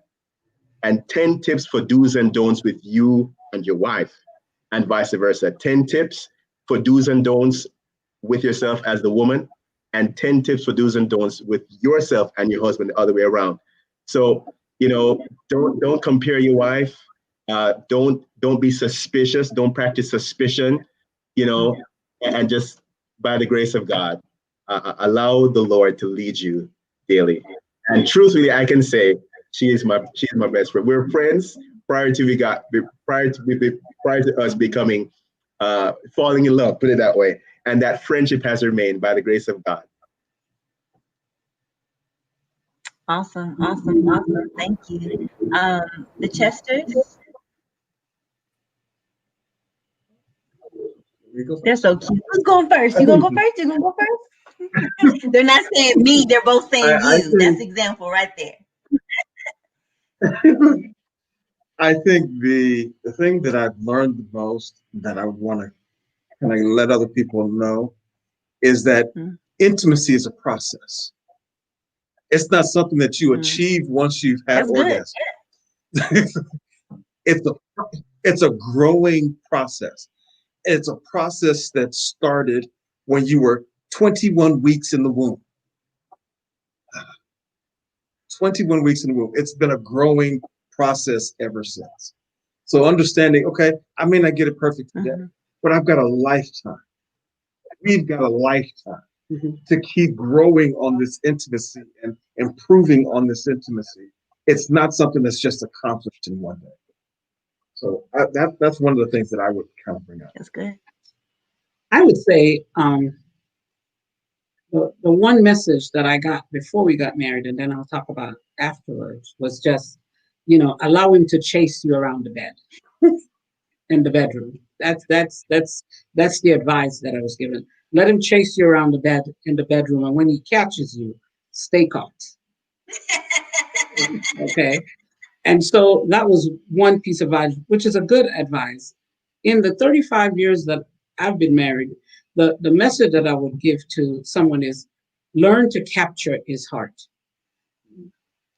[SPEAKER 8] and 10 tips for do's and don'ts with you and your wife, and vice versa. 10 tips for do's and don'ts with yourself as the woman, and 10 tips for do's and don'ts with yourself and your husband, the other way around. So, you know, don't compare your wife. Don't be suspicious. Don't practice suspicion, you know, and just by the grace of God, allow the Lord to lead you daily. And truthfully, I can say she is my best friend. We're friends prior to us becoming falling in love, put it that way. And that friendship has remained by the grace of God.
[SPEAKER 2] Awesome. Thank you. The Chesters. They're so cute. Who's going first? You gonna go first? You gonna go first? They're not saying me, they're both saying you. That's example right there.
[SPEAKER 5] I think the thing that I've learned the most that I want to kind of let other people know is that intimacy is a process. It's not something that you achieve once you've had orgasm. It's a growing process. It's a process that started when you were 21 weeks in the womb. 21 weeks in the womb. It's been a growing process ever since. So understanding, okay, I may not get it perfect today, but I've got a lifetime. We've got a lifetime to keep growing on this intimacy and improving on this intimacy. It's not something that's just accomplished in one day. So that's one of the things that I would kind of bring up.
[SPEAKER 2] That's good.
[SPEAKER 6] I would say the one message that I got before we got married, and then I'll talk about afterwards, was just, you know, allow him to chase you around the bed in the bedroom. That's the advice that I was given. Let him chase you around the bed in the bedroom, and when he catches you, stay caught. Okay. And so that was one piece of advice, which is a good advice. In the 35 years that I've been married, the message that I would give to someone is learn to capture his heart.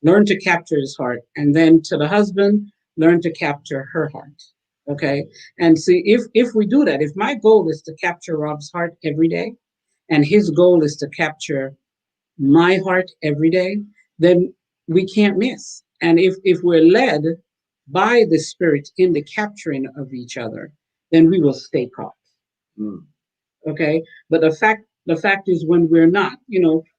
[SPEAKER 6] Learn to capture his heart. And then to the husband, learn to capture her heart. Okay. And see, if we do that, if my goal is to capture Rob's heart every day, and his goal is to capture my heart every day, then we can't miss. And if we're led by the Spirit in the capturing of each other, then we will stay caught. Okay, but the fact is, when we're not,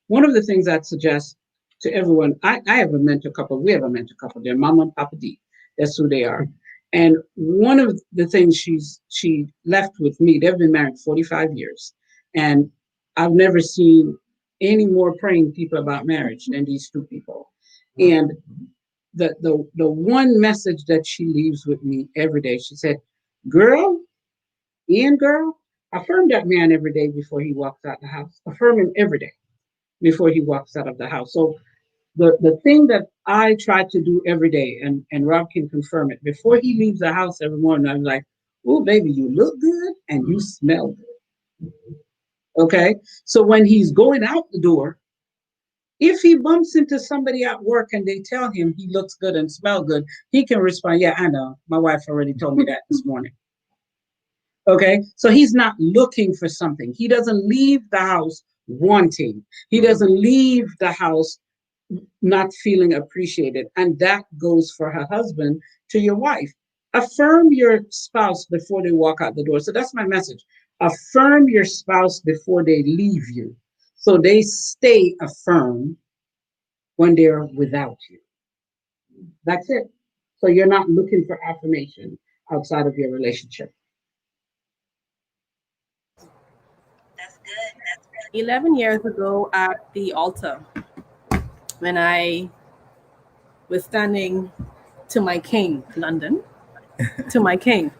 [SPEAKER 6] one of the things I'd suggest to everyone, I have a mentor couple. We have a mentor couple. They're Mama and Papa D. That's who they are. And one of the things she left with me, they've been married 45 years, and I've never seen any more praying people about marriage than these two people. And the one message that she leaves with me every day, she said, girl, affirm that man every day before he walks out the house. Affirm him every day before he walks out of the house. So the thing that I try to do every day, and Rob can confirm it, before he leaves the house every morning, I'm like, oh, baby, you look good and you smell good. Okay? So when he's going out the door, if he bumps into somebody at work and they tell him he looks good and smell good, he can respond, yeah, I know. My wife already told me that this morning. Okay, so he's not looking for something. He doesn't leave the house wanting. He doesn't leave the house not feeling appreciated. And that goes for her husband to your wife. Affirm your spouse before they walk out the door. So that's my message. Affirm your spouse before they leave you, so they stay affirmed when they're without you. That's it. So you're not looking for affirmation outside of your relationship.
[SPEAKER 9] 11 years ago at the altar, when I was standing to my king, London, to my king,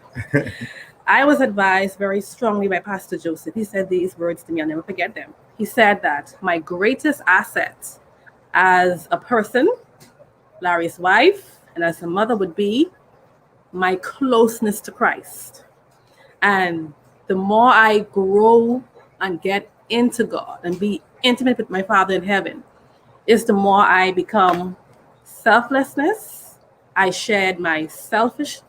[SPEAKER 9] I was advised very strongly by Pastor Joseph. He said these words to me, I'll never forget them. He said that my greatest asset as a person, Larry's wife, and as a mother would be my closeness to Christ. And the more I grow and get into God and be intimate with my Father in heaven, is the more I become selflessness. I shared my selfishness.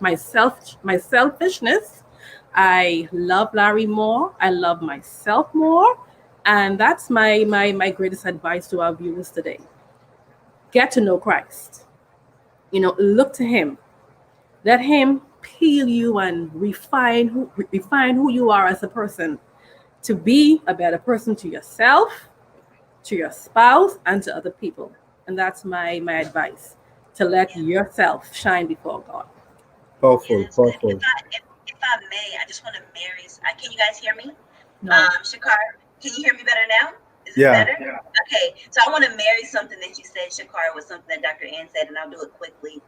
[SPEAKER 9] I love Larry more. I love myself more. And that's my greatest advice to our viewers today. Get to know Christ. Look to him. Let him peel you and refine who you are as a person, to be a better person to yourself, to your spouse, and to other people. And that's my advice, to let yourself shine before God.
[SPEAKER 1] Powerful.
[SPEAKER 2] If I may, I just want to marry. Can you guys hear me?
[SPEAKER 9] No.
[SPEAKER 2] Schkara, can you hear me better now? Is it
[SPEAKER 1] Yeah.
[SPEAKER 2] better? Yeah. Okay. So I want to marry something that you said, Schkara, with something that Dr. Ann said, and I'll do it quickly.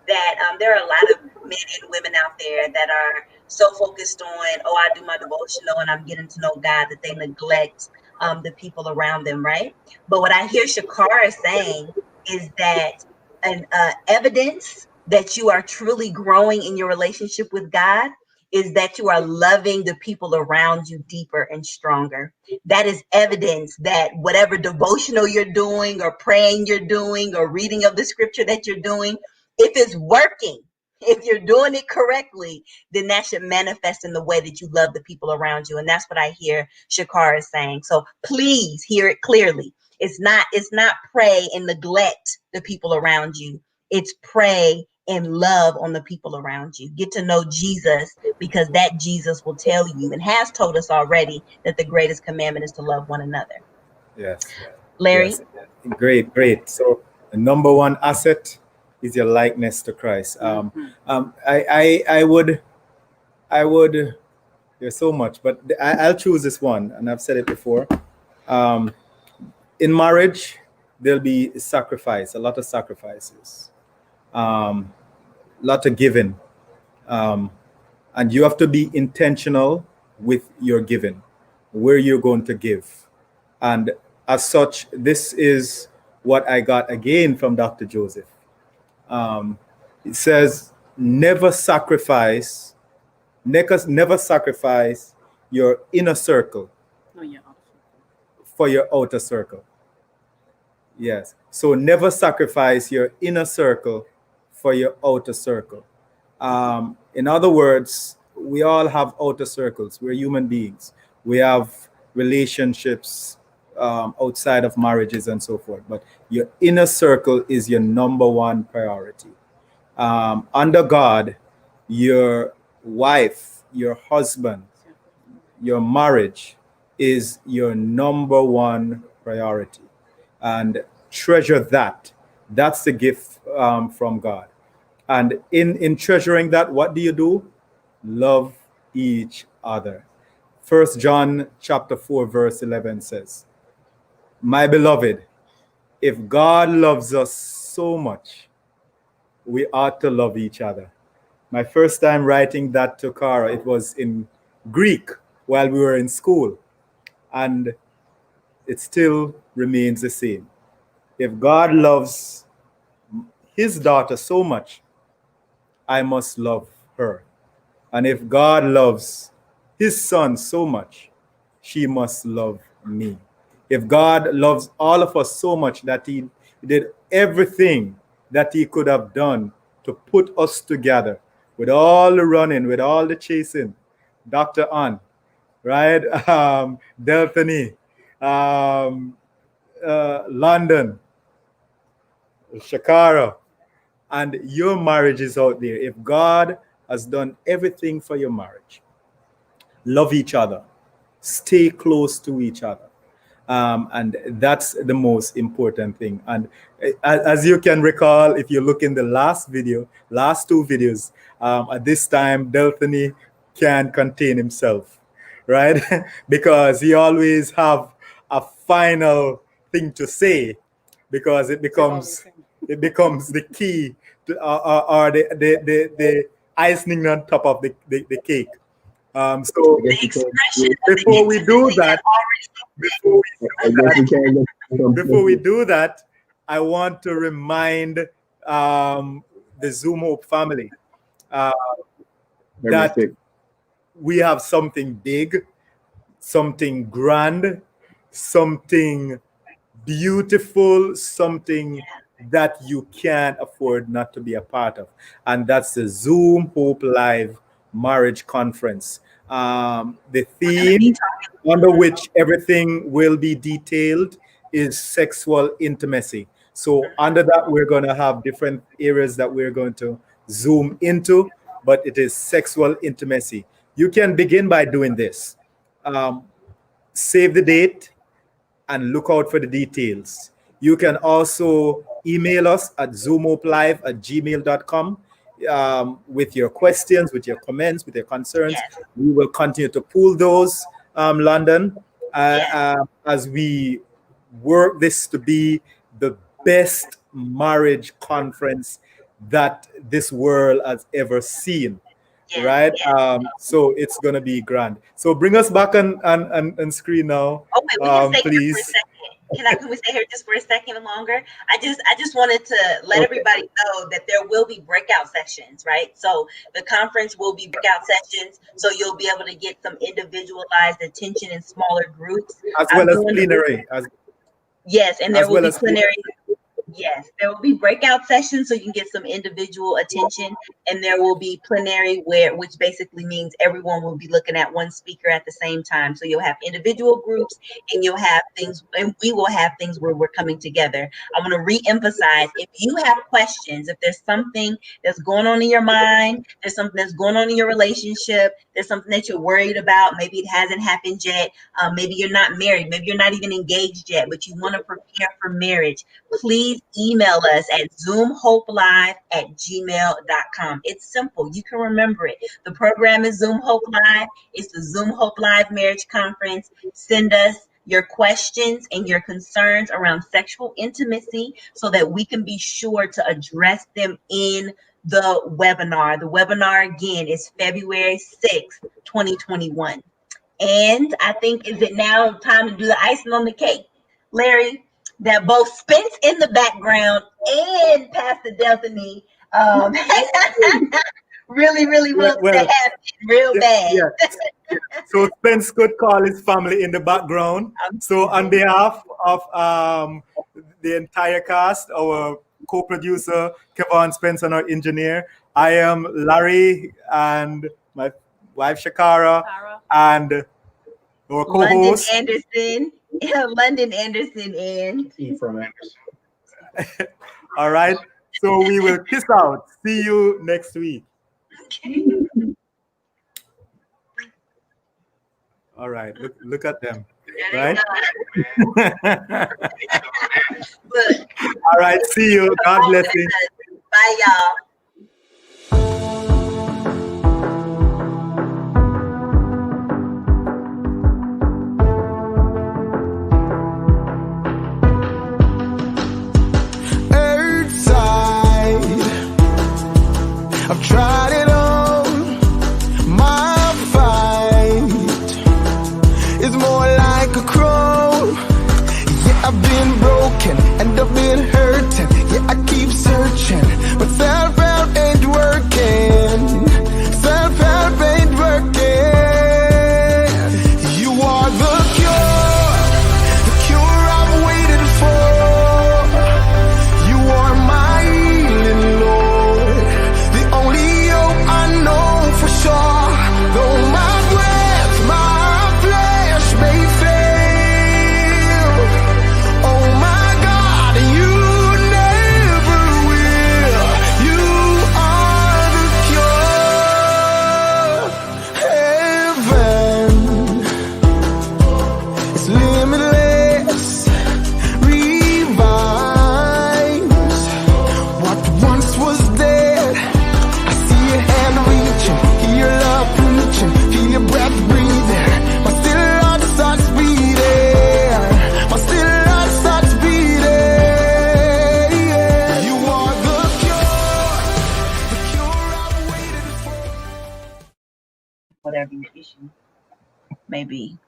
[SPEAKER 2] That there are a lot of men and women out there that are so focused on, I do my devotional and I'm getting to know God, that they neglect the people around them, right? But what I hear Schkara saying is that an evidence that you are truly growing in your relationship with God is that you are loving the people around you deeper and stronger. That is evidence that whatever devotional you're doing or praying you're doing or reading of the scripture that you're doing, if it's working, if you're doing it correctly, then that should manifest in the way that you love the people around you. And that's what I hear Schkara saying. So please hear it clearly. It's not pray and neglect the people around you. It's pray and love on the people around you. Get to know Jesus, because that Jesus will tell you and has told us already that the greatest commandment is to love one another.
[SPEAKER 1] Yes.
[SPEAKER 2] Larry?
[SPEAKER 1] Yes. Great. So the number one asset is your likeness to Christ. I would, there's so much, but I'll choose this one, and I've said it before. In marriage, there'll be sacrifice, a lot of sacrifices, a lot of giving, and you have to be intentional with your giving, where you're going to give. And as such, this is what I got again from Dr. Joseph. It says, never sacrifice your inner circle for your outer circle. Yes. So never sacrifice your inner circle for your outer circle. In other words, we all have outer circles. We're human beings. We have relationships outside of marriages and so forth. But your inner circle is your number one priority. Under God, your wife, your husband, your marriage is your number one priority, and treasure that. That's the gift from God. And in treasuring that, what do you do? Love each other. First John chapter 4 verse 11 says, my beloved, if God loves us so much, we ought to love each other. My first time writing that to Schkara, it was in Greek while we were in school, and it still remains the same. If God loves his daughter so much, I must love her. And if God loves his son so much, she must love me. If God loves all of us so much that he did everything that he could have done to put us together, with all the running, with all the chasing, Dr. Ann, right? Delthony, London, Schkara, and your marriage is out there. If God has done everything for your marriage, love each other, stay close to each other. And that's the most important thing. And as you can recall, if you look in the last two videos, at this time, Delthony can't contain himself, right? Because he always have a final thing to say, because it becomes the key to, or the icing on top of the cake. So
[SPEAKER 2] The expression
[SPEAKER 1] before we do that, before we do that, I want to remind the Zoom Hope family that we have something big, something grand, something beautiful, something that you can't afford not to be a part of. And that's the Zoom Hope Live Marriage Conference. The theme under which everything will be detailed is sexual intimacy. So under that, we're going to have different areas that we're going to zoom into, but it is sexual intimacy. You can begin by doing this. Save the date and look out for the details. You can also email us at zoomhopelive@gmail.com with your questions, with your comments, with your concerns.
[SPEAKER 2] Yes.
[SPEAKER 1] We will continue to pull those, London, as we work this to be the best marriage conference that this world has ever seen. Right? So it's gonna be grand. So bring us back on screen now,
[SPEAKER 2] Oh, wait, we can stay
[SPEAKER 1] please.
[SPEAKER 2] here for a second. Can we stay here just for a second longer? I just wanted to let everybody know that there will be breakout sessions, right? So the conference will be breakout sessions, so you'll be able to get some individualized attention in smaller groups.
[SPEAKER 1] As well as plenary.
[SPEAKER 2] Yes, and there will be plenary. Yes, there will be breakout sessions so you can get some individual attention, and there will be plenary which basically means everyone will be looking at one speaker at the same time. So you'll have individual groups, and you'll have things, and we will have things where we're coming together. I want to re-emphasize, if you have questions, if there's something that's going on in your mind, there's something that's going on in your relationship, there's something that you're worried about, maybe it hasn't happened yet, maybe you're not married, maybe you're not even engaged yet, but you want to prepare for marriage, please email us at zoomhopelive@gmail.com. It's simple. You can remember it. The program is Zoom Hope Live. It's the Zoom Hope Live Marriage Conference. Send us your questions and your concerns around sexual intimacy so that we can be sure to address them in the webinar. The webinar, again, is February 6th, 2021. And I think, is it now time to do the icing on the cake, Larry? That both Spence in the background and Pastor Delthony really wants to happen real bad.
[SPEAKER 1] Yeah. So Spence could call his family in the background. So on behalf of the entire cast, our co-producer, Kevin Spence, and our engineer, I am Larry and my wife, Schkara, and our co-host,
[SPEAKER 2] London Anderson, and
[SPEAKER 7] Ephraim Anderson.
[SPEAKER 1] All right. So we will kiss out. See you next week.
[SPEAKER 2] Okay.
[SPEAKER 1] All right. Look at them.
[SPEAKER 2] There
[SPEAKER 1] Right?
[SPEAKER 2] they go. Look.
[SPEAKER 1] All right. See you. God bless you.
[SPEAKER 2] Bye, y'all.
[SPEAKER 10] I've tried it on. My fight is more like a crow. Yeah, I've been broken and I've been hurting. Yeah, I keep searching, but self-help ain't working. Self-help ain't working. You are the cure I've waited for. You are my healing, Lord. The only hope I know for sure. Though my breath, my flesh may fail. Oh my God, you never will. You are the cure. Heaven is limitless. Revives what once was dead. I see your hand reaching, hear your love preaching, feel your breath breathing. My still heart starts beating. My still heart starts beating. You are the cure I've waited for.
[SPEAKER 2] Whatever your issue may be.